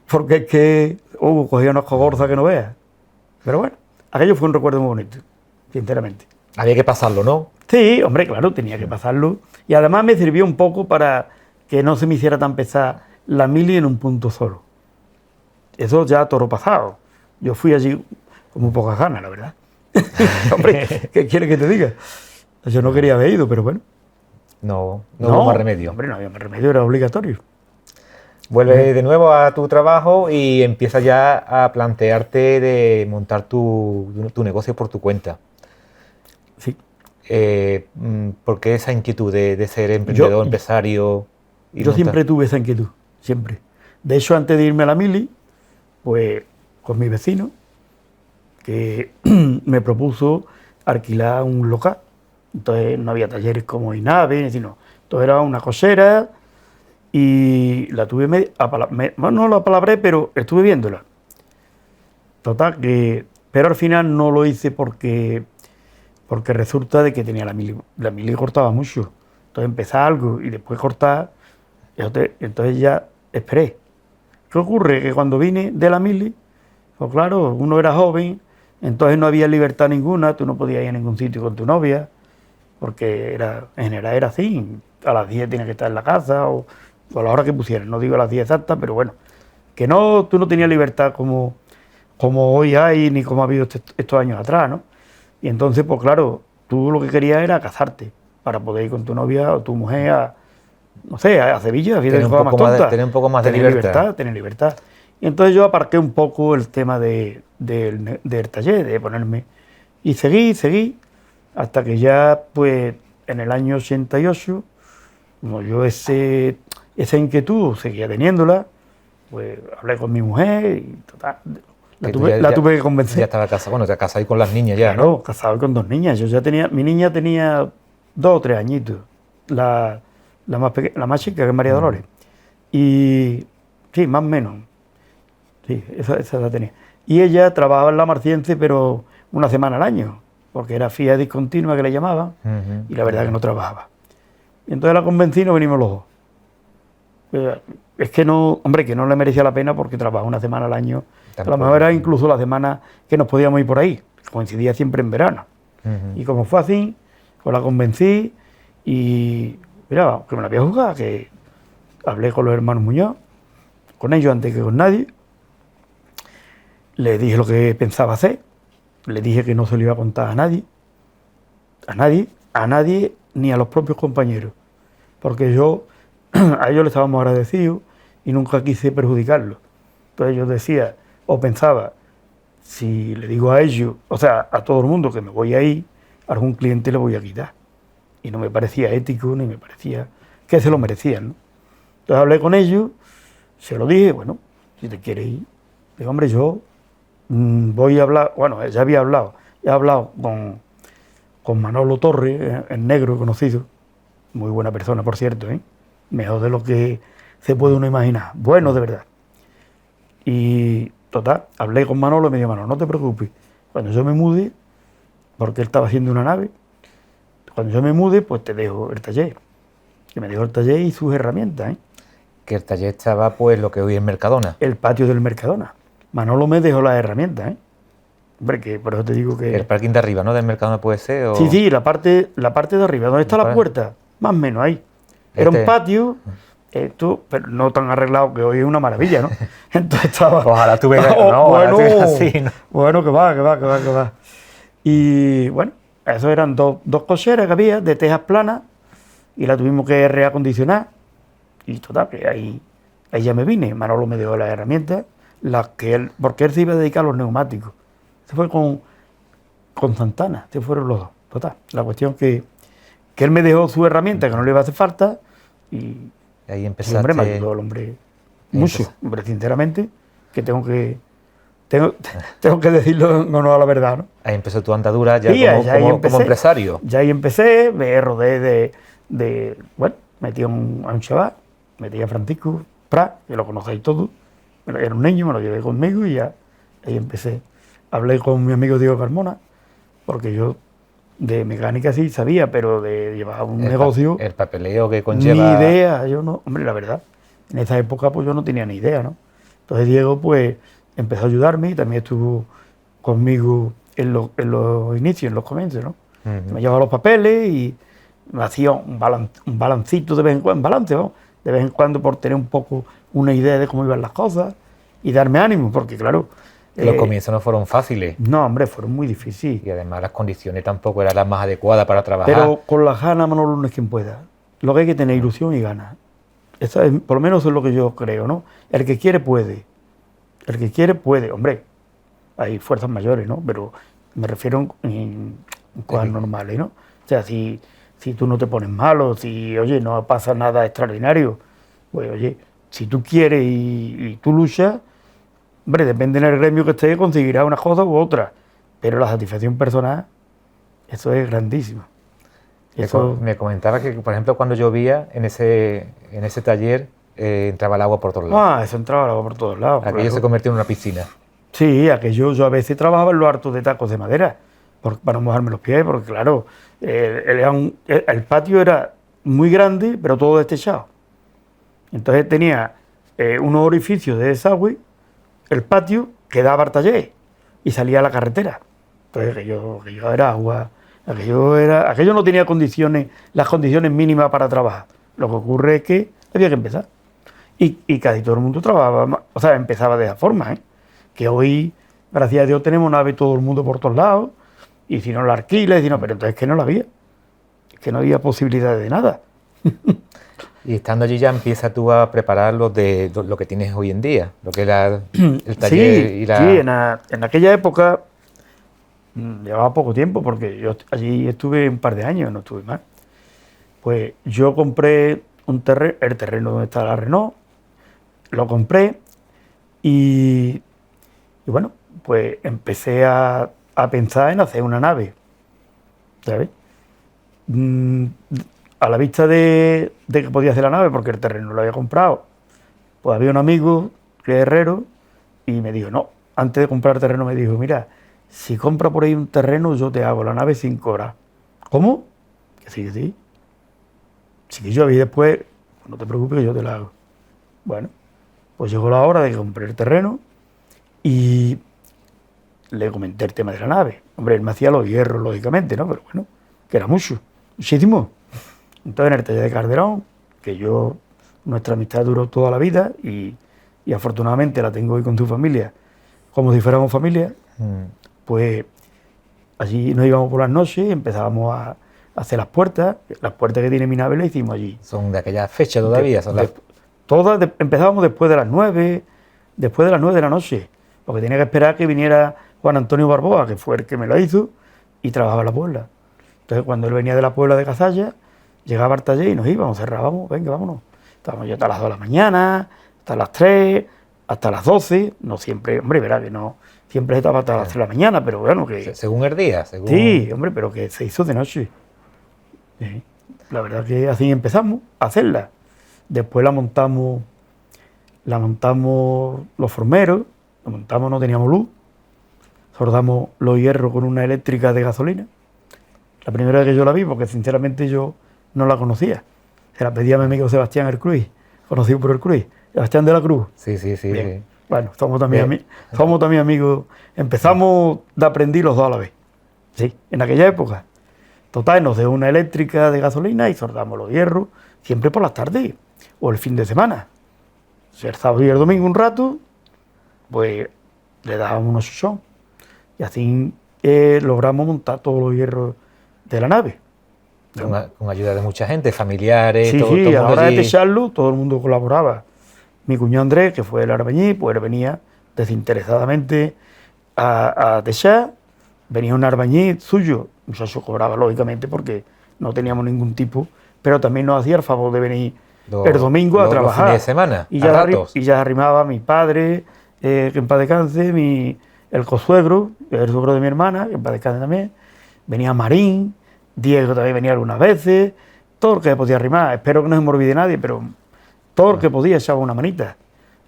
B: porque es que cogían unas cogorzas que no veas. Pero bueno, aquello fue un recuerdo muy bonito, sinceramente.
A: Había que pasarlo, ¿no?
B: Sí, hombre, claro, tenía que pasarlo. Y además me sirvió un poco para que no se me hiciera tan pesada la mili en un punto solo. Eso ya toro pasado. Yo fui allí con muy pocas ganas, la verdad. Hombre, ¿qué quieres que te diga? Yo no quería haber ido, pero bueno.
A: No hubo más remedio.
B: Hombre, no había más remedio, era obligatorio.
A: Vuelves de nuevo a tu trabajo y empiezas ya a plantearte de montar tu negocio por tu cuenta.
B: Sí.
A: ¿Por qué esa inquietud de ser emprendedor, empresario?
B: Yo siempre tuve esa inquietud, siempre. De hecho, antes de irme a la mili, pues con mi vecino, que me propuso alquilar un local. Entonces no había talleres como INAVE, sino todo era una cochera y la tuve no la palabré, pero estuve viéndola. Total, pero al final no lo hice porque resulta de que tenía la mili cortaba mucho. Entonces empezaba algo y después cortar, entonces ya esperé. ¿Qué ocurre? Que cuando vine de la mili, pues claro, uno era joven, entonces no había libertad ninguna, tú no podías ir a ningún sitio con tu novia, porque en general era así, a las 10 tienes que estar en la casa o a la hora que pusieran, no digo a las 10 exactas, pero bueno, que no, tú no tenías libertad como hoy hay ni como ha habido estos años atrás, ¿no? Y entonces, pues claro, tú lo que querías era casarte para poder ir con tu novia o tu mujer a, no sé, a Sevilla, a
A: tener un poco más de libertad.
B: Tener libertad. Y entonces yo aparqué un poco el tema del taller, de ponerme. Y seguí, hasta que ya, pues, en el año 88, como yo esa inquietud seguía teniéndola, pues hablé con mi mujer y total, la tuve que convencer.
A: Ya estaba casado, bueno, ya casado ahí con las niñas ya,
B: claro,
A: ¿no?
B: Casado con 2 niñas. Mi niña tenía 2 o 3 añitos, la más chica, que es María Dolores. Y sí, más o menos. Sí, esa edad tenía. Y ella trabajaba en la Marciense, pero una semana al año, porque era fía discontinua que le llamaban, y la verdad que no trabajaba. Y entonces la convencí y nos venimos los dos. Es que no, hombre, que no le merecía la pena porque trabajaba una semana al año. A lo mejor era incluso la semana que nos podíamos ir por ahí, coincidía siempre en verano. Y como fue así, pues la convencí y mira, que me la voy a jugar, que hablé con los hermanos Muñoz, con ellos antes que con nadie. Le dije lo que pensaba hacer, le dije que no se lo iba a contar a nadie, ni a los propios compañeros, porque a ellos les estábamos agradecidos y nunca quise perjudicarlos. Entonces yo decía, o pensaba, si le digo a ellos, o sea, a todo el mundo que me voy a ir, a algún cliente le voy a quitar. Y no me parecía ético, ni me parecía que se lo merecían, ¿no? Entonces hablé con ellos, se lo dije, bueno, si te quieres ir. Digo, hombre, yo voy a hablar, bueno, ya había hablado, he hablado con Manolo Torres, el negro conocido, muy buena persona, por cierto, mejor de lo que se puede uno imaginar, bueno, de verdad. Y total, hablé con Manolo y me dijo, Manolo, no te preocupes, cuando yo me mude, porque él estaba haciendo una nave, cuando yo me mude, pues te dejo el taller. Que me dejó el taller y sus herramientas,
A: Que el taller estaba, pues, lo que hoy es Mercadona.
B: El patio del Mercadona. Manolo me dejó las herramientas, Hombre, que por eso te digo que...
A: El parking de arriba, ¿no? Del Mercadona puede ser, ¿o?
B: Sí, la parte de arriba, donde está la puerta, más o menos ahí. Era un patio, pero no tan arreglado, que hoy es una maravilla, ¿no? Entonces estaba...
A: Ojalá tuviera, así, ¿no?
B: Bueno, que va. Y bueno, eso eran dos cocheras que había de tejas planas y la tuvimos que reacondicionar. Y total, que ahí ya me vine. Manolo me dio las herramientas, porque él se iba a dedicar a los neumáticos. Se fue con Santana, se fueron los dos. Total, la cuestión que él me dejó su herramienta, que no le iba a hacer falta, y
A: ahí empezaste...
B: El hombre me ayudó, el hombre, mucho, hombre, sinceramente, que tengo que decirlo en honor a la verdad, ¿no?
A: Ahí empezó tu andadura ya, como empresario.
B: Ya ahí empecé, me rodé bueno, metí a un chaval, metí a Francisco Prat, que lo conocéis todos, era un niño, me lo llevé conmigo y ya ahí empecé. Hablé con mi amigo Diego Carmona, porque yo de mecánica sí sabía, pero de llevar un negocio...
A: El papeleo que conlleva...
B: Ni idea, yo no... Hombre, la verdad, en esa época pues yo no tenía ni idea, ¿no? Entonces Diego pues empezó a ayudarme y también estuvo conmigo en los inicios, en los comienzos, ¿no? Me llevaba los papeles y me hacía un balancito de vez en cuando, de vez en cuando por tener un poco una idea de cómo iban las cosas y darme ánimo, porque claro...
A: Los comienzos no fueron fáciles.
B: No, hombre, fueron muy difíciles.
A: Y además las condiciones tampoco eran las más adecuadas para trabajar.
B: Pero con las ganas, Manolo, no es quien pueda. Lo que hay que tener ilusión y ganas. Por lo menos eso es lo que yo creo, ¿no? El que quiere puede. El que quiere puede. Hombre, hay fuerzas mayores, ¿no? Pero me refiero en cosas normales, ¿no? O sea, si tú no te pones malo, si, oye, no pasa nada extraordinario, pues, oye, si tú quieres y tú luchas, hombre, depende del gremio que estés, conseguirás una cosa u otra, pero la satisfacción personal, eso es grandísimo. Eso,
A: Me comentaba que, por ejemplo, cuando llovía en ese taller, entraba el agua por todos lados.
B: eso entraba por todos lados.
A: Aquello
B: Claro.
A: se convirtió en una piscina.
B: Sí, aquello yo a veces trabajaba en los hartos de tacos de madera para no mojarme los pies, porque claro, el patio era muy grande, pero todo destechado. Entonces tenía unos orificios de desagüe, el patio que daba al taller y salía a la carretera. Entonces aquello era agua, aquello no tenía las condiciones mínimas para trabajar. Lo que ocurre es que había que empezar. Y casi todo el mundo trabajaba, o sea, empezaba de esa forma, ¿eh? Que hoy, gracias a Dios, tenemos nave todo el mundo por todos lados, y si no la alquilas, pero entonces que no la había, que no había posibilidad de nada.
A: Y estando allí ya empiezas tú a preparar lo que tienes hoy en día, lo que era el taller
B: Sí,
A: y la...
B: sí, en aquella época llevaba poco tiempo, porque yo allí estuve un par de años, no estuve más. Pues yo compré el terreno donde está la Renault, lo compré y bueno, pues empecé a pensar en hacer una nave, ¿sabes? A la vista de que podía hacer la nave, porque el terreno lo había comprado, pues había un amigo que es herrero y me dijo, no, antes de comprar el terreno me dijo, mira, si compra por ahí un terreno yo te hago la nave sin cobrar. ¿Cómo? Que sí, que sí. Sí que yo vi después, pues no te preocupes que yo te la hago. Bueno, pues llegó la hora de que compré el terreno y le comenté el tema de la nave. Hombre, él me hacía los hierros, lógicamente, ¿no? Pero bueno, que era muchísimo. Entonces en el taller de Calderón, que nuestra amistad duró toda la vida y afortunadamente la tengo hoy con tu familia, como si fuéramos familia, pues allí nos íbamos por las noches y empezábamos a hacer las puertas que tiene mi nave las hicimos allí.
A: Son de aquella fecha todavía.
B: Empezábamos después de las 9 de la noche, porque tenía que esperar que viniera Juan Antonio Barboa, que fue el que me la hizo, y trabajaba en la Puebla. Entonces cuando él venía de la Puebla de Cazalla, llegaba al taller y nos íbamos, cerrábamos, venga, vámonos. Estábamos ya hasta las 2 de la mañana, hasta las 3, hasta las 12, no siempre, hombre, verá que no, siempre estaba hasta las 3 de la mañana, pero bueno, que...
A: Según el día, según...
B: Sí, hombre, pero que se hizo de noche. Sí. La verdad que así empezamos a hacerla. Después la montamos los formeros, no teníamos luz, soldamos los hierros con una eléctrica de gasolina. La primera vez que yo la vi, porque sinceramente yo no la conocía. Se la pedí a mi amigo Sebastián El Cruz, conocido por El Cruz, Sebastián de la Cruz.
A: Sí.
B: Bueno, somos también amigos. Empezamos de aprender los dos a la vez. Sí, en aquella época. Total, nos dio una eléctrica de gasolina y soldamos los hierros, siempre por las tardes o el fin de semana. Si el sábado y el domingo un rato, pues le dábamos unos chuchón. Y así logramos montar todos los hierros de la nave.
A: Con ayuda de mucha gente, familiares,
B: sí,
A: todo
B: a la hora
A: allí.
B: de techarlo, todo el mundo colaboraba. Mi cuñado Andrés, que fue el albañil, pues él venía desinteresadamente a techar. Venía un albañil suyo, el muchacho cobraba lógicamente porque no teníamos ningún tipo, pero también nos hacía el favor de venir el domingo a trabajar.
A: Los fines de semana,
B: y ya arrimaba mi padre, que en paz descanse, el consuegro, el suegro de mi hermana, que en paz descanse también. Venía Marín, Diego también venía algunas veces, todo el que podía arrimar. Espero que no se me olvide nadie, pero todo el que podía echaba una manita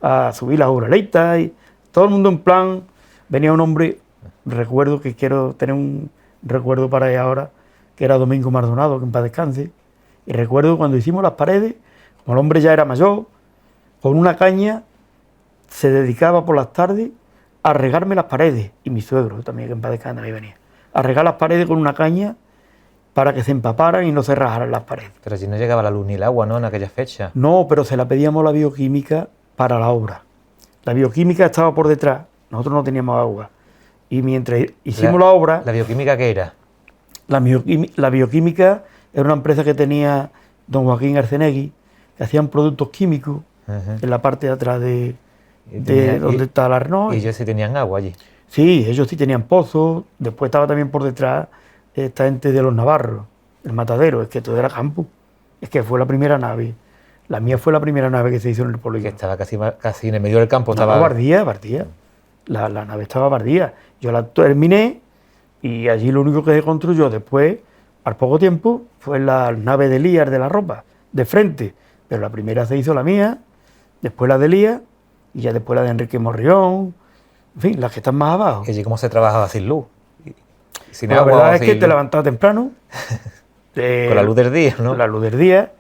B: a subir las uralitas y todo el mundo en plan. Venía un hombre, recuerdo que quiero tener un recuerdo para él ahora, que era Domingo Maldonado, que en paz descanse. Y recuerdo cuando hicimos las paredes, como el hombre ya era mayor, con una caña se dedicaba por las tardes a regarme las paredes. Y mi suegro también, que en paz descanse, también venía. A regar las paredes con una caña para que se empaparan y no se rajaran las paredes.
A: Pero si no llegaba la luz ni el agua, ¿no?, en aquella fecha.
B: No, pero se la pedíamos a la bioquímica para la obra. La bioquímica estaba por detrás, nosotros no teníamos agua. Y mientras hicimos la obra...
A: ¿La bioquímica qué era?
B: La bioquímica era una empresa que tenía don Joaquín Arcenegui, que hacían productos químicos en la parte de atrás de donde está la Renault.
A: ¿Y ellos sí tenían agua allí?
B: Sí, ellos sí tenían pozos. Después estaba también por detrás esta gente de los Navarros, el matadero, es que todo era campo. Es que fue la primera nave. La mía fue la primera nave que se hizo en el
A: Que
B: polígono.
A: estaba casi en el medio del campo.
B: No,
A: Estaba
B: bardía. La nave estaba bardía. Yo la terminé y allí lo único que se construyó después, al poco tiempo, fue la nave de Elías de la ropa, de frente. Pero la primera se hizo la mía, después la de Elías y ya después la de Enrique Morrión. En fin, las que están más abajo.
A: ¿Y allí cómo se trabajaba sin luz? Sin
B: Pues la
A: agua,
B: verdad es
A: sin
B: que te
A: luz.
B: levantaba temprano.
A: Con la luz del día, ¿no?
B: La luz del día.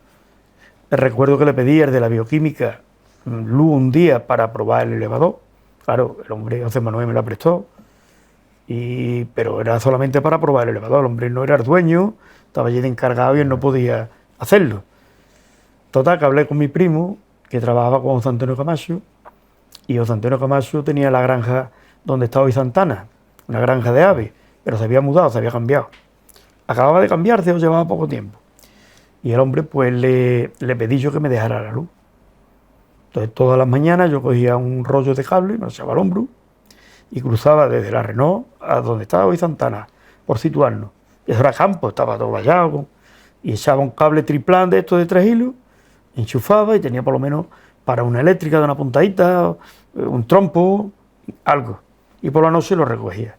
B: Recuerdo que le pedí al de la bioquímica luz un día para probar el elevador. Claro, el hombre José Manuel me la prestó, pero era solamente para probar el elevador. El hombre no era el dueño, estaba allí de encargado y él no podía hacerlo. Total, que hablé con mi primo, que trabajaba con José Antonio Camacho, y José Antonio Camacho tenía la granja donde está hoy Santana, una granja de aves, pero se había mudado, se había cambiado. Acababa de cambiarse o llevaba poco tiempo. Y el hombre, pues le pedí yo que me dejara la luz. Entonces, todas las mañanas yo cogía un rollo de cable, me lo echaba al hombro y cruzaba desde la Renault a donde estaba hoy Santana, por situarnos. Y eso era campo, estaba todo vallado, y echaba un cable triplán de estos de 3 hilos, enchufaba y tenía por lo menos para una eléctrica de una puntadita, un trompo, algo. Y por la noche lo recogía.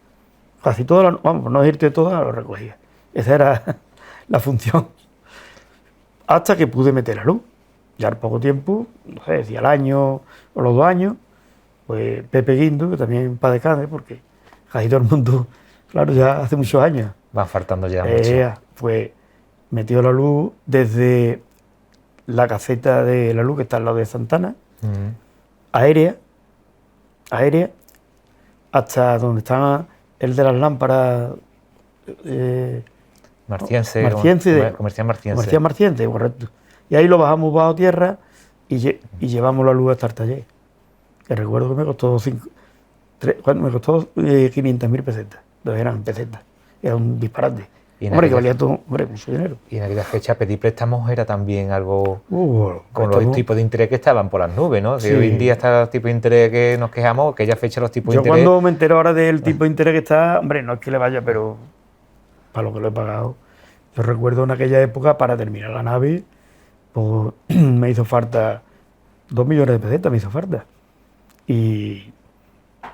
B: Casi todas, vamos, por no decirte todas, lo recogía. Esa era la función. Hasta que pude meter la luz. Ya al poco tiempo, no sé, si al año o los 2 años, pues Pepe Guindo, que también para descanse, porque casi todo el mundo, claro, ya hace muchos años,
A: Van faltando ya mucho.
B: pues metió la luz desde la caseta de la luz que está al lado de Santana, aérea, hasta donde está el de las lámparas.
A: Marciense,
B: Comercial
A: Marciense.
B: Marciense, correcto. Y ahí lo bajamos bajo tierra y llevamos la luz hasta el taller. Que recuerdo que me costó 500.000 pesetas. Entonces eran pesetas. Era un disparate. Hombre, que valía todo, mucho dinero.
A: Y en aquella fecha pedir préstamos era también algo con
B: préstamo.
A: los tipos de interés que estaban por las nubes, ¿no?
B: Sí.
A: Si hoy en día está el tipo de interés que nos quejamos, aquella fecha los tipos de
B: Yo
A: interés...
B: cuando me entero ahora del tipo de interés que está, hombre, no es que le vaya, pero para lo que lo he pagado. Yo recuerdo en aquella época, para terminar la nave, pues me hizo falta 2 millones de pesetas, me hizo falta. Y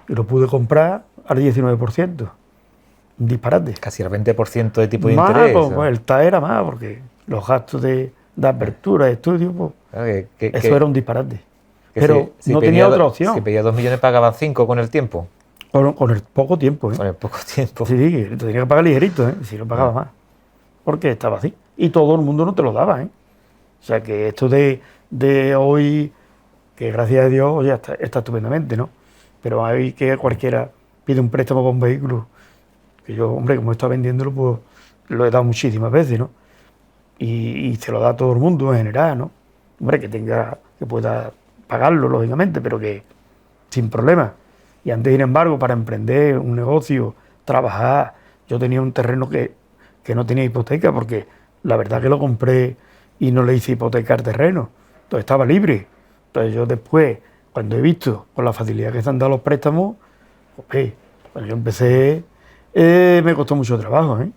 B: lo pude comprar al 19%. Un disparate.
A: Casi el 20% de tipo de
B: Más,
A: interés.
B: pues, el TAE era más, porque los gastos de apertura, de estudio, pues,
A: Claro,
B: eso era un disparate.
A: que
B: Pero
A: si
B: no
A: pedía
B: tenía otra opción.
A: Si pedía 2 millones pagaban 5 con el tiempo.
B: Con el poco tiempo, ¿eh?
A: Con el poco tiempo.
B: Sí, te tenía que pagar ligerito, ¿eh? Si no pagaba más. Porque estaba así. Y todo el mundo no te lo daba, ¿eh? O sea que esto de hoy, que gracias a Dios ya está estupendamente, ¿no? Pero hay que cualquiera pide un préstamo para un vehículo, que yo, hombre, como he estado vendiéndolo, pues lo he dado muchísimas veces, ¿no? Y se lo da a todo el mundo en general, ¿no? Hombre, que pueda pagarlo, lógicamente, pero que sin problema. Y antes, sin embargo, para emprender un negocio, trabajar, yo tenía un terreno que no tenía hipoteca, porque la verdad que lo compré y no le hice hipoteca al terreno. Entonces estaba libre. Entonces yo después, cuando he visto con la facilidad que se han dado los préstamos, pues, cuando yo empecé, me costó mucho trabajo, ¿eh?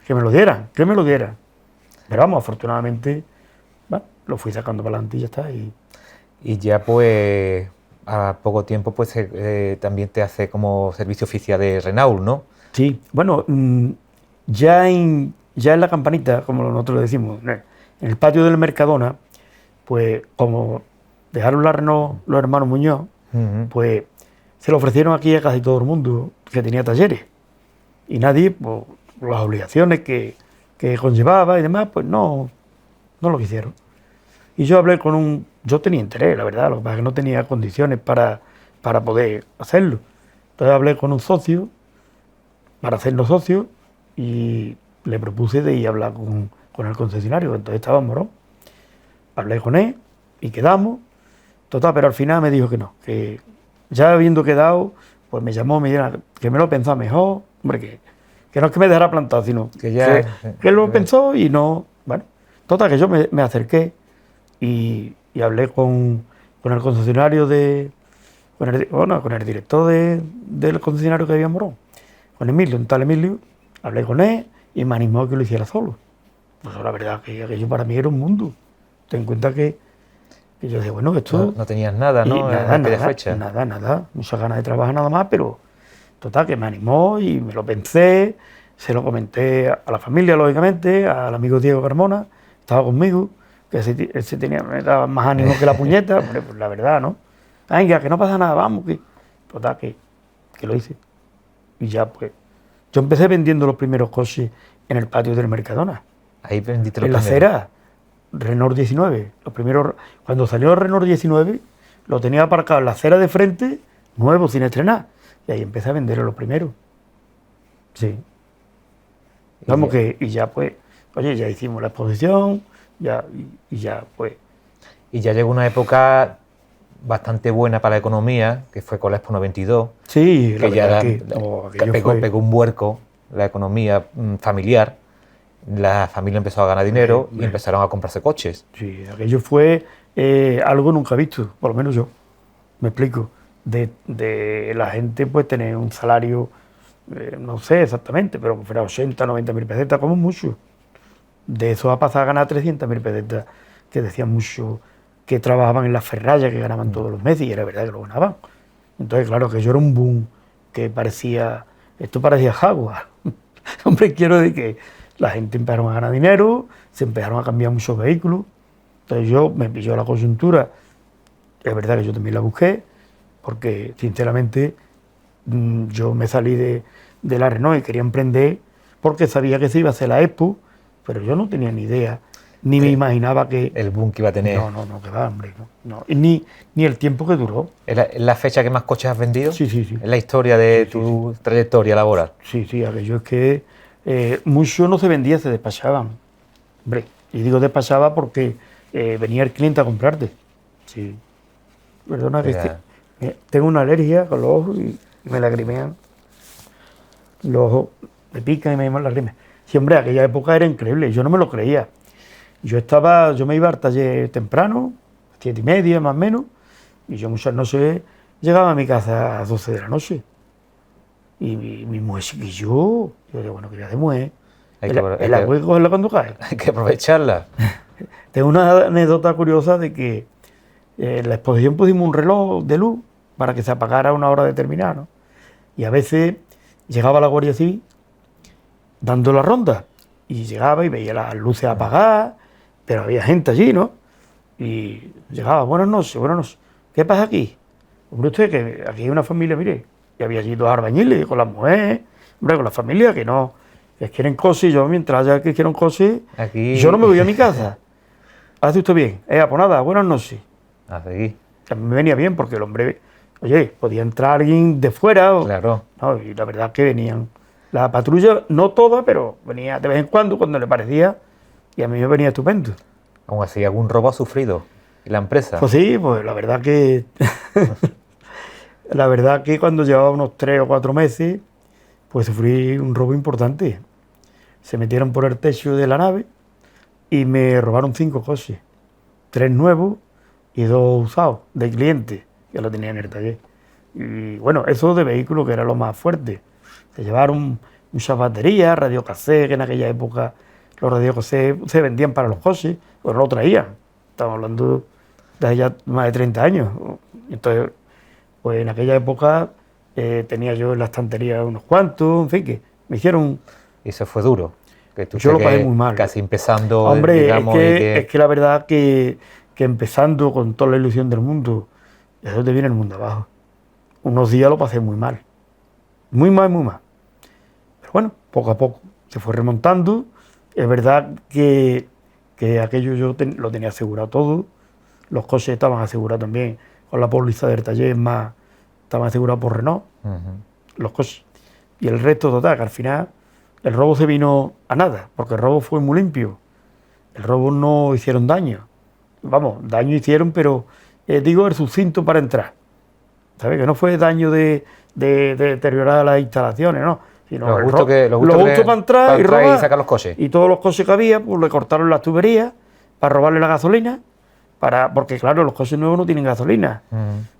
B: Que me lo dieran. Pero vamos, afortunadamente, bueno, lo fui sacando para adelante y ya está.
A: Y ya pues a poco tiempo pues también te hace como servicio oficial de Renault, ¿no?
B: Sí, bueno, ya en la Campanita, como nosotros le decimos, en el patio del Mercadona, pues como dejaron la Renault los hermanos Muñoz, pues se lo ofrecieron aquí a casi todo el mundo que tenía talleres. Y nadie, pues, las obligaciones que conllevaba y demás, pues no lo quisieron. Y yo hablé yo tenía interés, la verdad, lo que pasa es que no tenía condiciones para poder hacerlo. Entonces hablé con un socio, para hacernos socios, y le propuse de ir a hablar con el concesionario, entonces estaba en Morón. Hablé con él y quedamos, total, pero al final me dijo que no, que ya habiendo quedado, pues me llamó, me dijo que me lo pensaba mejor, hombre, que no es que me dejara plantado, sino que él lo pensó y no, bueno, total, que yo me acerqué y hablé con el concesionario con el director del concesionario que había en Morón, con Emilio, un tal Emilio, hablé con él y me animó a que lo hiciera solo. Pues la verdad que aquello para mí era un mundo. Ten en cuenta que yo decía, bueno, esto...
A: No tenías nada, ¿no?
B: Y
A: En aquella fecha.
B: nada. Muchas ganas de trabajar nada más, pero total, que me animó y me lo pensé, se lo comenté a la familia, lógicamente, al amigo Diego Carmona, estaba conmigo, que ese tenía, me daba más ánimo que la puñeta, hombre, pues la verdad, ¿no? Venga, que no pasa nada, vamos, que... Total, que lo hice. Y ya, pues, yo empecé vendiendo los primeros coches en el patio del Mercadona.
A: Ahí vendiste los
B: En la
A: primeros.
B: acera, Renault 19. Los primeros, cuando salió el Renault 19, lo tenía aparcado en la acera de frente, nuevo, sin estrenar. Y ahí empecé a vender los primeros. Sí. Vamos y ya pues, oye, ya hicimos la exposición, y ya pues.
A: Y ya llegó una época bastante buena para la economía, que fue con la Expo 92.
B: Sí,
A: que ya
B: aquello
A: pegó un vuelco la economía familiar. La familia empezó a ganar dinero y empezaron a comprarse coches.
B: Sí, aquello fue algo nunca visto, por lo menos yo. Me explico. De la gente pues tener un salario, no sé exactamente, pero que fuera 80, 90 mil pesetas como mucho. De eso a pasar a ganar 300 mil pesetas, que decían mucho que trabajaban en las ferrallas, que ganaban todos los meses, y era verdad que lo ganaban. Entonces, claro, que yo era un boom, que esto parecía Jaguar. Hombre, quiero decir que la gente empezaron a ganar dinero, se empezaron a cambiar muchos vehículos. Entonces me pilló la coyuntura. Es verdad que yo también la busqué, porque sinceramente yo me salí de la Renault y quería emprender porque sabía que se iba a hacer la Expo, pero yo no tenía ni idea, ni me imaginaba que...
A: El boom que iba a tener.
B: No, que va, hombre, no. Y ni el tiempo que duró.
A: ¿Es la fecha que más coches has vendido?
B: Sí.
A: ¿Es la historia de tu trayectoria laboral?
B: Sí, aquello es que mucho no se vendía, se despachaban. Hombre, y digo despachaba porque venía el cliente a comprarte. Sí. Perdona que tengo una alergia con los ojos y me lagrimean. Los ojos me pican y me lagrimean. Sí, hombre, aquella época era increíble, yo no me lo creía. Yo me iba al taller temprano, 7:30 más o menos, y yo muchas noches llegaba a mi casa a las 12 de la noche. Y mi mujer yo digo, bueno, que ya de mujer. El agua hay que cogerla cuando cae.
A: Hay que aprovecharla.
B: Tengo una anécdota curiosa de que en la exposición pusimos un reloj de luz para que se apagara a una hora determinada, ¿no? Y a veces llegaba la Guardia Civil dando la ronda y llegaba y veía las luces apagadas, pero había gente allí, ¿no? Y llegaba, buenas noches. ¿Qué pasa aquí? Hombre, usted, que aquí hay una familia, mire, y había allí 2 albañiles con las mujeres, hombre, con la familia, que quieren cosas, y yo mientras haya que quieren cosas, yo no me voy a mi casa. Hace usted bien. Pues nada, buenas noches.
A: Aquí.
B: A mí me venía bien porque el hombre, oye, podía entrar alguien de fuera.
A: Claro.
B: No, y la verdad es que venían. La patrulla, no toda, pero venía de vez en cuando le parecía, y a mí me venía estupendo.
A: Aún así, ¿algún robo ha sufrido en la empresa?
B: Pues sí, pues la verdad que... la verdad que cuando llevaba unos 3 o 4 meses, pues sufrí un robo importante. Se metieron por el techo de la nave y me robaron 5 coches. 3 nuevos y 2 usados, de clientes, que lo tenía en el taller. Y bueno, eso de vehículo, que era lo más fuerte. Se llevaron muchas baterías, radiocassette, que en aquella época los radiocassette se vendían para los coches, pero no lo traían. Estamos hablando de hace ya más de 30 años. Entonces, pues en aquella época tenía yo en la estantería unos cuantos, en fin, que me hicieron...
A: Y eso fue duro. Que tú
B: yo lo pasé muy mal.
A: Casi empezando,
B: hombre,
A: digamos...
B: es que la verdad que empezando con toda la ilusión del mundo, eso te viene el mundo abajo. Unos días lo pasé muy mal. Muy mal. Pero bueno, poco a poco se fue remontando. Es verdad que aquello yo lo tenía asegurado todo. Los coches estaban asegurados también con la póliza del taller, más estaban asegurados por Renault. Los coches. Y el resto total, que al final el robo se vino a nada, porque el robo fue muy limpio. El robo no hicieron daño. Vamos, daño hicieron, pero digo el sucinto para entrar. ¿Sabes? Que no fue daño de deteriorar las instalaciones, no. Sino
A: lo justo
B: para entrar y robar.
A: Y sacar los coches.
B: Y todos los coches que había, pues le cortaron las tuberías para robarle la gasolina. Porque claro, los coches nuevos no tienen gasolina.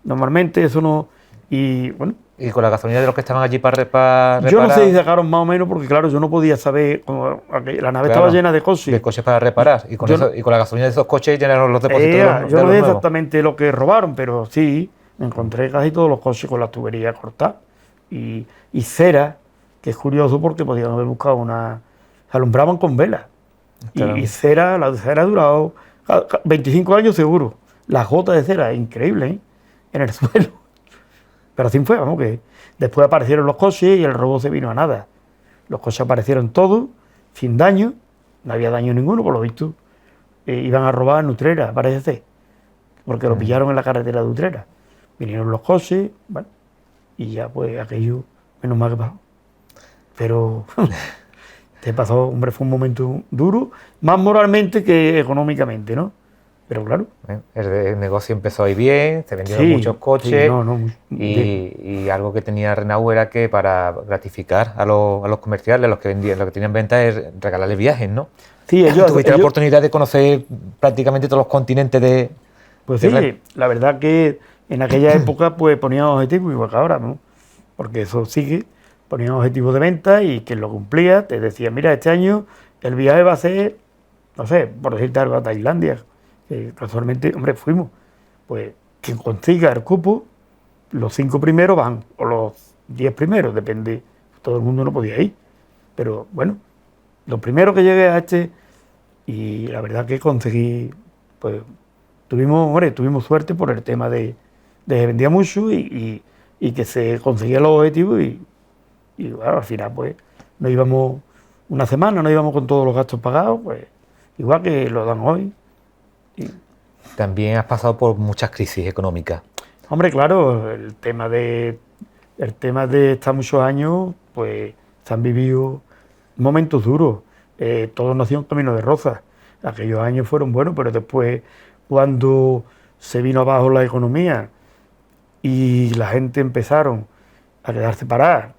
B: Normalmente eso no... Y bueno,
A: ¿Y con la gasolina de los que estaban allí para reparar?
B: Yo no sé si sacaron más o menos, porque claro, yo no podía saber, como la nave estaba llena de coches.
A: De coches para reparar, y con la gasolina de esos coches llenaron los depósitos de los
B: Yo no sé
A: nuevos.
B: exactamente lo que robaron, pero sí, me encontré casi todos los coches con las tuberías cortadas. Y cera, que es curioso porque podían haber buscado se alumbraban con velas. Y cera, la cera ha durado 25 años seguro. Las gotas de cera, increíble, ¿eh? En el suelo. Pero así fue, vamos, que después aparecieron los coches y el robo se vino a nada. Los coches aparecieron todos, sin daño, no había daño ninguno, por lo visto. Iban a robar en Utrera, parece ser, porque lo pillaron en la carretera de Utrera. Vinieron los coches, bueno, y ya pues aquello, menos mal que pasó. Pero te pasó, hombre, fue un momento duro, más moralmente que económicamente, ¿no? Pero claro.
A: El negocio empezó ahí bien, se vendieron muchos coches, y algo que tenía Renault era que para gratificar a los comerciales, a los que vendían, los que tenían venta, es regalarles viajes, ¿no?
B: Sí,
A: tuviste la oportunidad de conocer prácticamente todos los continentes de...
B: Pues sí, la verdad que en aquella época pues ponían objetivos igual que ahora, ¿no? Porque eso sigue, ponían objetivos de venta y quien lo cumplía te decía, mira, este año el viaje va a ser, no sé, por decirte algo, a Tailandia. Casualmente, hombre, fuimos. Pues quien consiga el cupo, los 5 primeros van, o los 10 primeros, depende, todo el mundo no podía ir. Pero bueno, lo primero que llegué a y la verdad que conseguí, pues tuvimos suerte por el tema de que vendía mucho y que se conseguían los objetivos y bueno, al final pues nos íbamos una semana, nos íbamos con todos los gastos pagados, pues igual que lo dan hoy.
A: También has pasado por muchas crisis económicas.
B: Hombre, claro, el tema de estar muchos años, pues se han vivido momentos duros. Todo nació en camino de rosas. Aquellos años fueron buenos, pero después, cuando se vino abajo la economía y la gente empezaron a quedarse parada,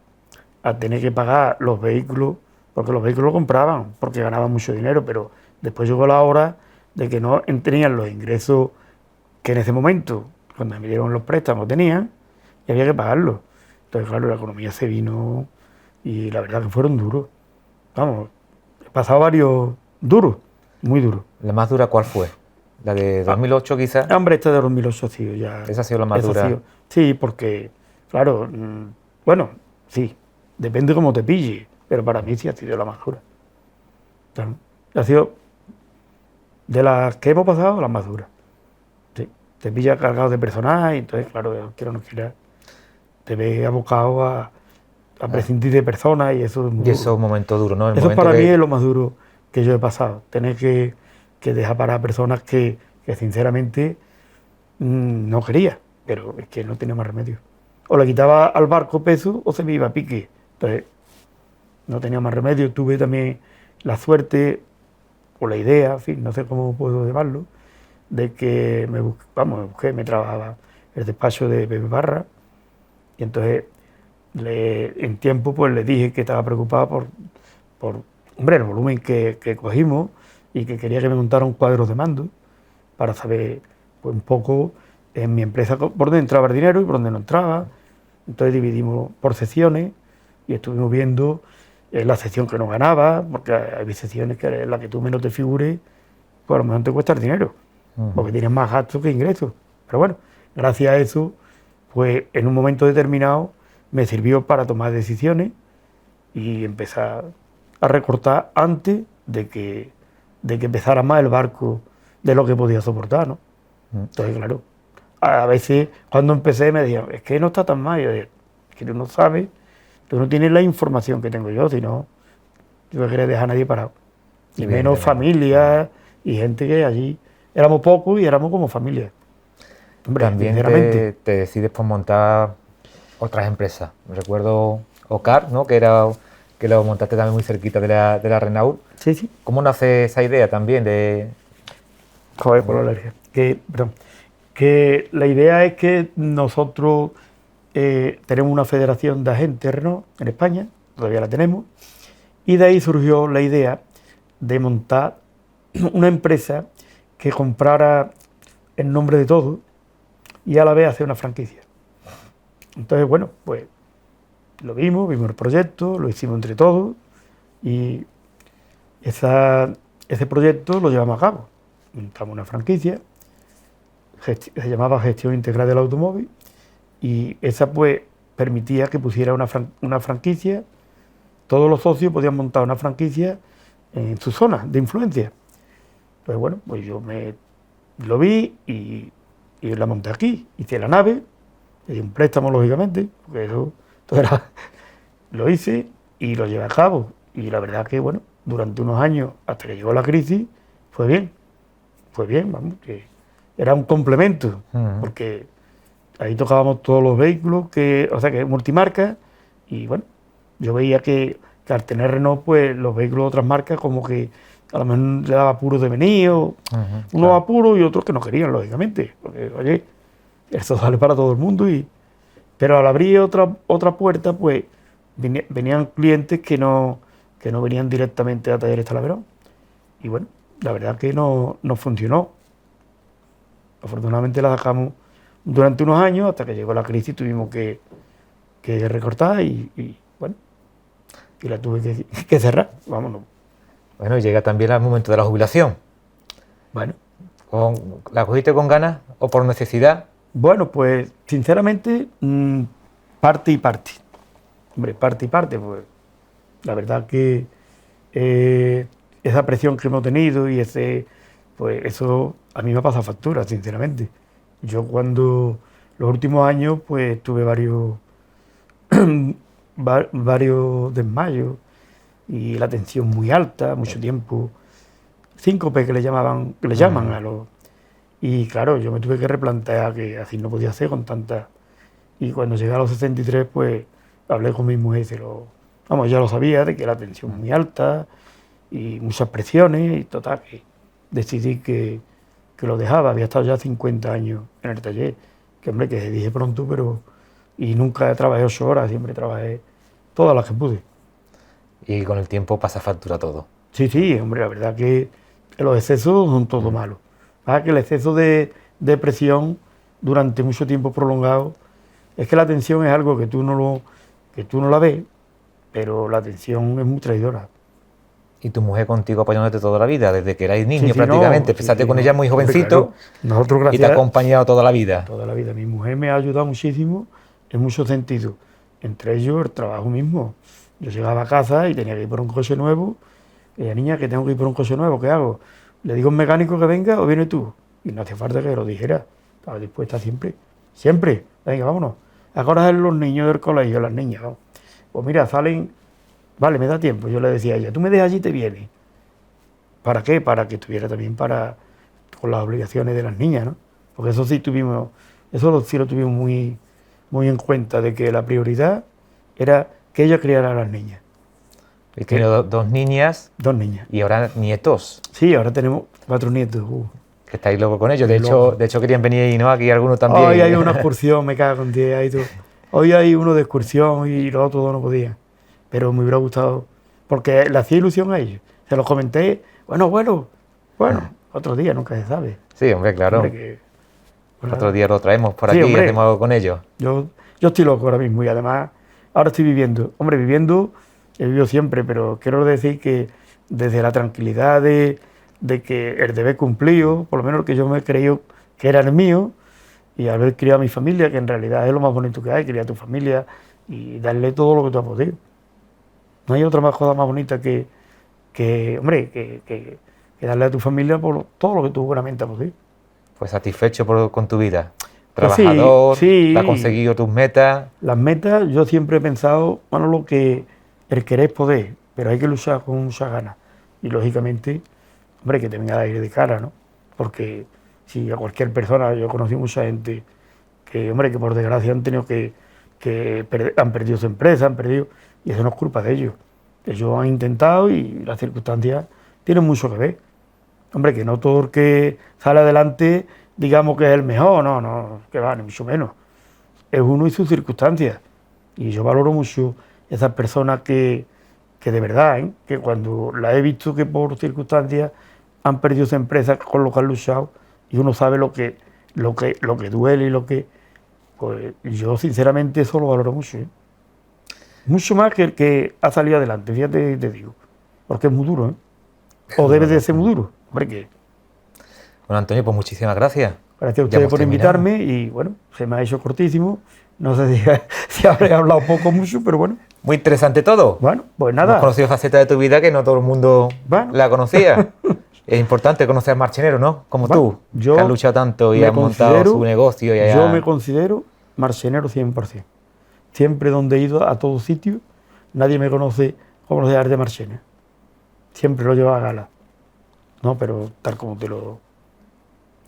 B: a tener que pagar los vehículos, porque los vehículos lo compraban, porque ganaban mucho dinero, pero después llegó la hora de que no tenían los ingresos que en ese momento, cuando me dieron los préstamos, tenían, y había que pagarlos. Entonces, claro, la economía se vino y la verdad que fueron duros. Vamos, he pasado varios duros, muy duros.
A: ¿La más dura cuál fue? ¿La de 2008 quizás?
B: Hombre, esta de 2008 ha sido ya...
A: ¿Esa ha sido la más dura?
B: Sí, porque, claro, bueno, sí, depende cómo te pille, pero para mí sí ha sido la más dura. Claro, ha sido... De las que hemos pasado, las más duras. Sí, te pilla cargado de personal y entonces, claro, quiero no quiera, te ves abocado a prescindir de personas y eso es muy duro.
A: Y eso es un momento duro, ¿no?
B: Eso para mí es lo más duro que yo he pasado. Tener que dejar parar a personas que sinceramente no quería, pero es que no tenía más remedio. O le quitaba al barco peso o se me iba a pique. Entonces, no tenía más remedio. Tuve también la suerte o la idea, en fin, no sé cómo puedo llamarlo, de que me trabajaba el despacho de Pepe Barra y entonces en tiempo pues le dije que estaba preocupado por hombre, el volumen que cogimos y que quería que me montara un cuadro de mando para saber pues un poco en mi empresa por dónde entraba el dinero y por dónde no entraba. Entonces dividimos por secciones y estuvimos viendo la sección que no ganaba, porque hay secciones que en la que tú menos te figures, pues a lo mejor te cuesta el dinero, porque tienes más gastos que ingresos. Pero bueno, gracias a eso, pues en un momento determinado me sirvió para tomar decisiones y empezar a recortar antes de que empezara más el barco de lo que podía soportar, ¿no? Entonces, claro, a veces cuando empecé me decían, es que no está tan mal. Yo decía, es que tú no sabes, tú no tienes la información que tengo yo, si no, yo no quería dejar a nadie parado. Y menos familia y gente que allí éramos pocos y éramos como familia.
A: Hombre, también te decides por montar otras empresas. Recuerdo Ocar, ¿no? que lo montaste también muy cerquita de la Renault.
B: Sí, sí.
A: ¿Cómo nace esa idea también de...?
B: Joder, por la alergia. Que la idea es que nosotros tenemos una federación de agentes Renault en España, todavía la tenemos, y de ahí surgió la idea de montar una empresa que comprara en nombre de todos y a la vez hacer una franquicia. Entonces, bueno, pues lo vimos el proyecto, lo hicimos entre todos y ese proyecto lo llevamos a cabo. Montamos una franquicia, se llamaba Gestión Integral del Automóvil y esa pues permitía que pusiera una franquicia, todos los socios podían montar una franquicia en su zona de influencia. Pues bueno, pues yo lo vi y la monté aquí, hice la nave, le di un préstamo lógicamente, porque eso lo hice y lo llevé a cabo. Y la verdad que bueno, durante unos años, hasta que llegó la crisis, fue bien, vamos, que era un complemento, porque ahí tocábamos todos los vehículos, que multimarca, y bueno, yo veía que al tener Renault, pues los vehículos de otras marcas como que a lo mejor le daba apuros de venido, unos
A: claro.
B: apuros y otros que no querían, lógicamente, porque oye, eso sale para todo el mundo, pero al abrir otra puerta, pues venían clientes que no venían directamente a Talleres Talaverón. Y bueno, la verdad que no funcionó. Afortunadamente la dejamos durante unos años, hasta que llegó la crisis y tuvimos que recortar y bueno, y la tuve que cerrar, vámonos.
A: Bueno, y llega también el momento de la jubilación.
B: Bueno.
A: ¿La cogiste con ganas o por necesidad?
B: Bueno, pues sinceramente, parte y parte. Hombre, parte y parte, pues la verdad que esa presión que hemos tenido y pues eso a mí me ha pasado factura, sinceramente. Yo cuando los últimos años, pues tuve varios desmayos y la tensión muy alta, mucho tiempo, síncope que le llaman a los... Y claro, yo me tuve que replantear que así no podía ser con tanta... Y cuando llegué a los 63, pues hablé con mi mujer y ya lo sabía, de que la tensión muy alta y muchas presiones y total, que decidí que lo dejaba. Había estado ya 50 años en el taller, que hombre, que dije pronto, pero... Y nunca trabajé 8 horas, siempre trabajé todas las que pude.
A: Y con el tiempo pasa factura todo.
B: Sí, hombre, la verdad que los excesos son todo malos. Que el exceso de presión durante mucho tiempo prolongado, es que la tensión es algo que tú no la ves, pero la tensión es muy traidora.
A: Y tu mujer contigo apoyándote toda la vida, desde que erais niño
B: Sí,
A: prácticamente.
B: no,
A: Empezaste
B: sí,
A: con
B: no.
A: ella muy jovencito.
B: Hombre, claro. Nosotros, gracias,
A: y te ha acompañado toda la vida.
B: Toda la vida. Mi mujer me ha ayudado muchísimo en muchos sentidos. Entre ellos el trabajo mismo. Yo llegaba a casa y tenía que ir por un coche nuevo. Y la niña, que tengo que ir por un coche nuevo, ¿qué hago? ¿Le digo a un mecánico que venga o viene tú? Y no hace falta que lo dijera. Estaba dispuesta siempre. Siempre. Venga, vámonos. Ahora son los niños del colegio, las niñas. Vamos. Pues mira, salen... Vale, me da tiempo. Yo le decía a ella, tú me dejas allí y te vienes. ¿Para qué? Para que estuviera también con las obligaciones de las niñas, ¿no? Porque eso sí lo tuvimos muy, muy en cuenta, de que la prioridad era que ella criara a las niñas.
A: Y tenido dos niñas.
B: 2 niñas.
A: Y ahora nietos.
B: Sí, ahora tenemos 4 nietos.
A: Que estáis locos con ellos. De hecho querían venir, ¿no? Aquí algunos también.
B: Hoy hay una excursión, me cago en 10 ahí tú. Hoy hay uno de excursión y los otros 2 no podían. Pero me hubiera gustado, porque le hacía ilusión a ellos. Se los comenté, bueno, otro día, nunca se sabe.
A: Sí, hombre, claro.
B: Hombre,
A: otro día lo traemos por aquí y hacemos algo con ellos.
B: Yo estoy loco ahora mismo y además ahora estoy viviendo. Hombre, he vivido siempre, pero quiero decir que desde la tranquilidad de que el deber cumplido, por lo menos que yo me he creído que era el mío, y haber criado a mi familia, que en realidad es lo más bonito que hay, criar a tu familia y darle todo lo que tú has podido. No hay otra cosa más bonita que darle a tu familia por todo lo que tú buenamente has podido.
A: Pues satisfecho con tu vida. Trabajador,
B: sí.
A: has conseguido tus metas.
B: Las metas, yo siempre he pensado, Manolo, que el querer es poder, pero hay que luchar con muchas ganas. Y lógicamente, hombre, que te venga el aire de cara, ¿no? Porque si a cualquier persona, yo he conocido mucha gente que por desgracia han tenido han perdido su empresa, y eso no es culpa de ellos. Ellos han intentado y las circunstancias tienen mucho que ver. Hombre, que no todo el que sale adelante, digamos que es el mejor, no, que va, ni mucho menos. Es uno y sus circunstancias. Y yo valoro mucho esas personas que de verdad, que cuando la he visto que por circunstancias han perdido su empresa con lo que han luchado, y uno sabe lo que duele y Pues yo sinceramente eso lo valoro mucho, ¿eh? Mucho más que el que ha salido adelante, fíjate, te digo, porque es muy duro, ¿eh? O debe de ser muy duro, hombre, que...
A: Bueno, Antonio, pues muchísimas gracias.
B: Gracias a
A: Ya
B: ustedes
A: hemos
B: por
A: terminado.
B: invitarme y bueno, se me ha hecho cortísimo, no sé si, si habré hablado poco o mucho, pero bueno,
A: Muy interesante todo.
B: bueno, pues
A: Hemos
B: nada,
A: conocido facetas de tu vida que no todo el mundo
B: Bueno.
A: la conocía. Es importante conocer marchenero, ¿no? Como
B: Bueno,
A: tú,
B: yo
A: que has luchado tanto y
B: me
A: has montado
B: considero-
A: su negocio. Y
B: yo me considero marchenero 100%. Siempre donde he ido, a todo sitio, nadie me conoce como los de Arte Marchena. Siempre lo llevo a gala. No, pero tal como te lo...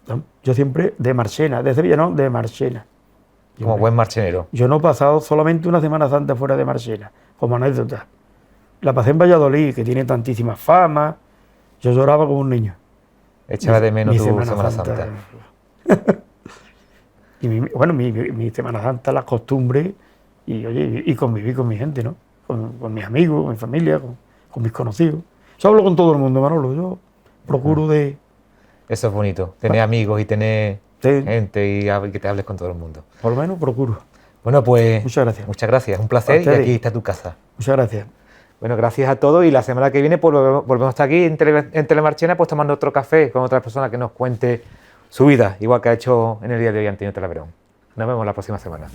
B: ¿no? Yo siempre de Marchena, de Sevilla no, de Marchena.
A: como buen marchenero.
B: Yo no he pasado solamente una Semana Santa fuera de Marchena, como anécdota. La pasé en Valladolid, que tiene tantísima fama. Yo lloraba como un niño.
A: Echaba de menos
B: Mi
A: tu Semana Santa.
B: Y mi Semana Santa, las costumbres, y oye, y conviví con mi gente, ¿no? Con mis amigos, con mi familia, con mis conocidos. Yo hablo con todo el mundo, Manolo. Yo procuro de...
A: Eso es bonito, tener amigos y tener
B: Sí.
A: gente y que te hables con todo el mundo.
B: Por lo menos procuro.
A: Bueno, pues
B: Muchas gracias.
A: muchas gracias, un placer
B: A
A: y
B: ustedes.
A: aquí está tu casa.
B: Muchas gracias.
A: Bueno, gracias a todos y la semana que viene pues, volvemos a estar aquí en Telemarchena pues tomando otro café con otra persona que nos cuente su vida, igual que ha hecho en el día de hoy Antonio Talaverón. Nos vemos la próxima semana.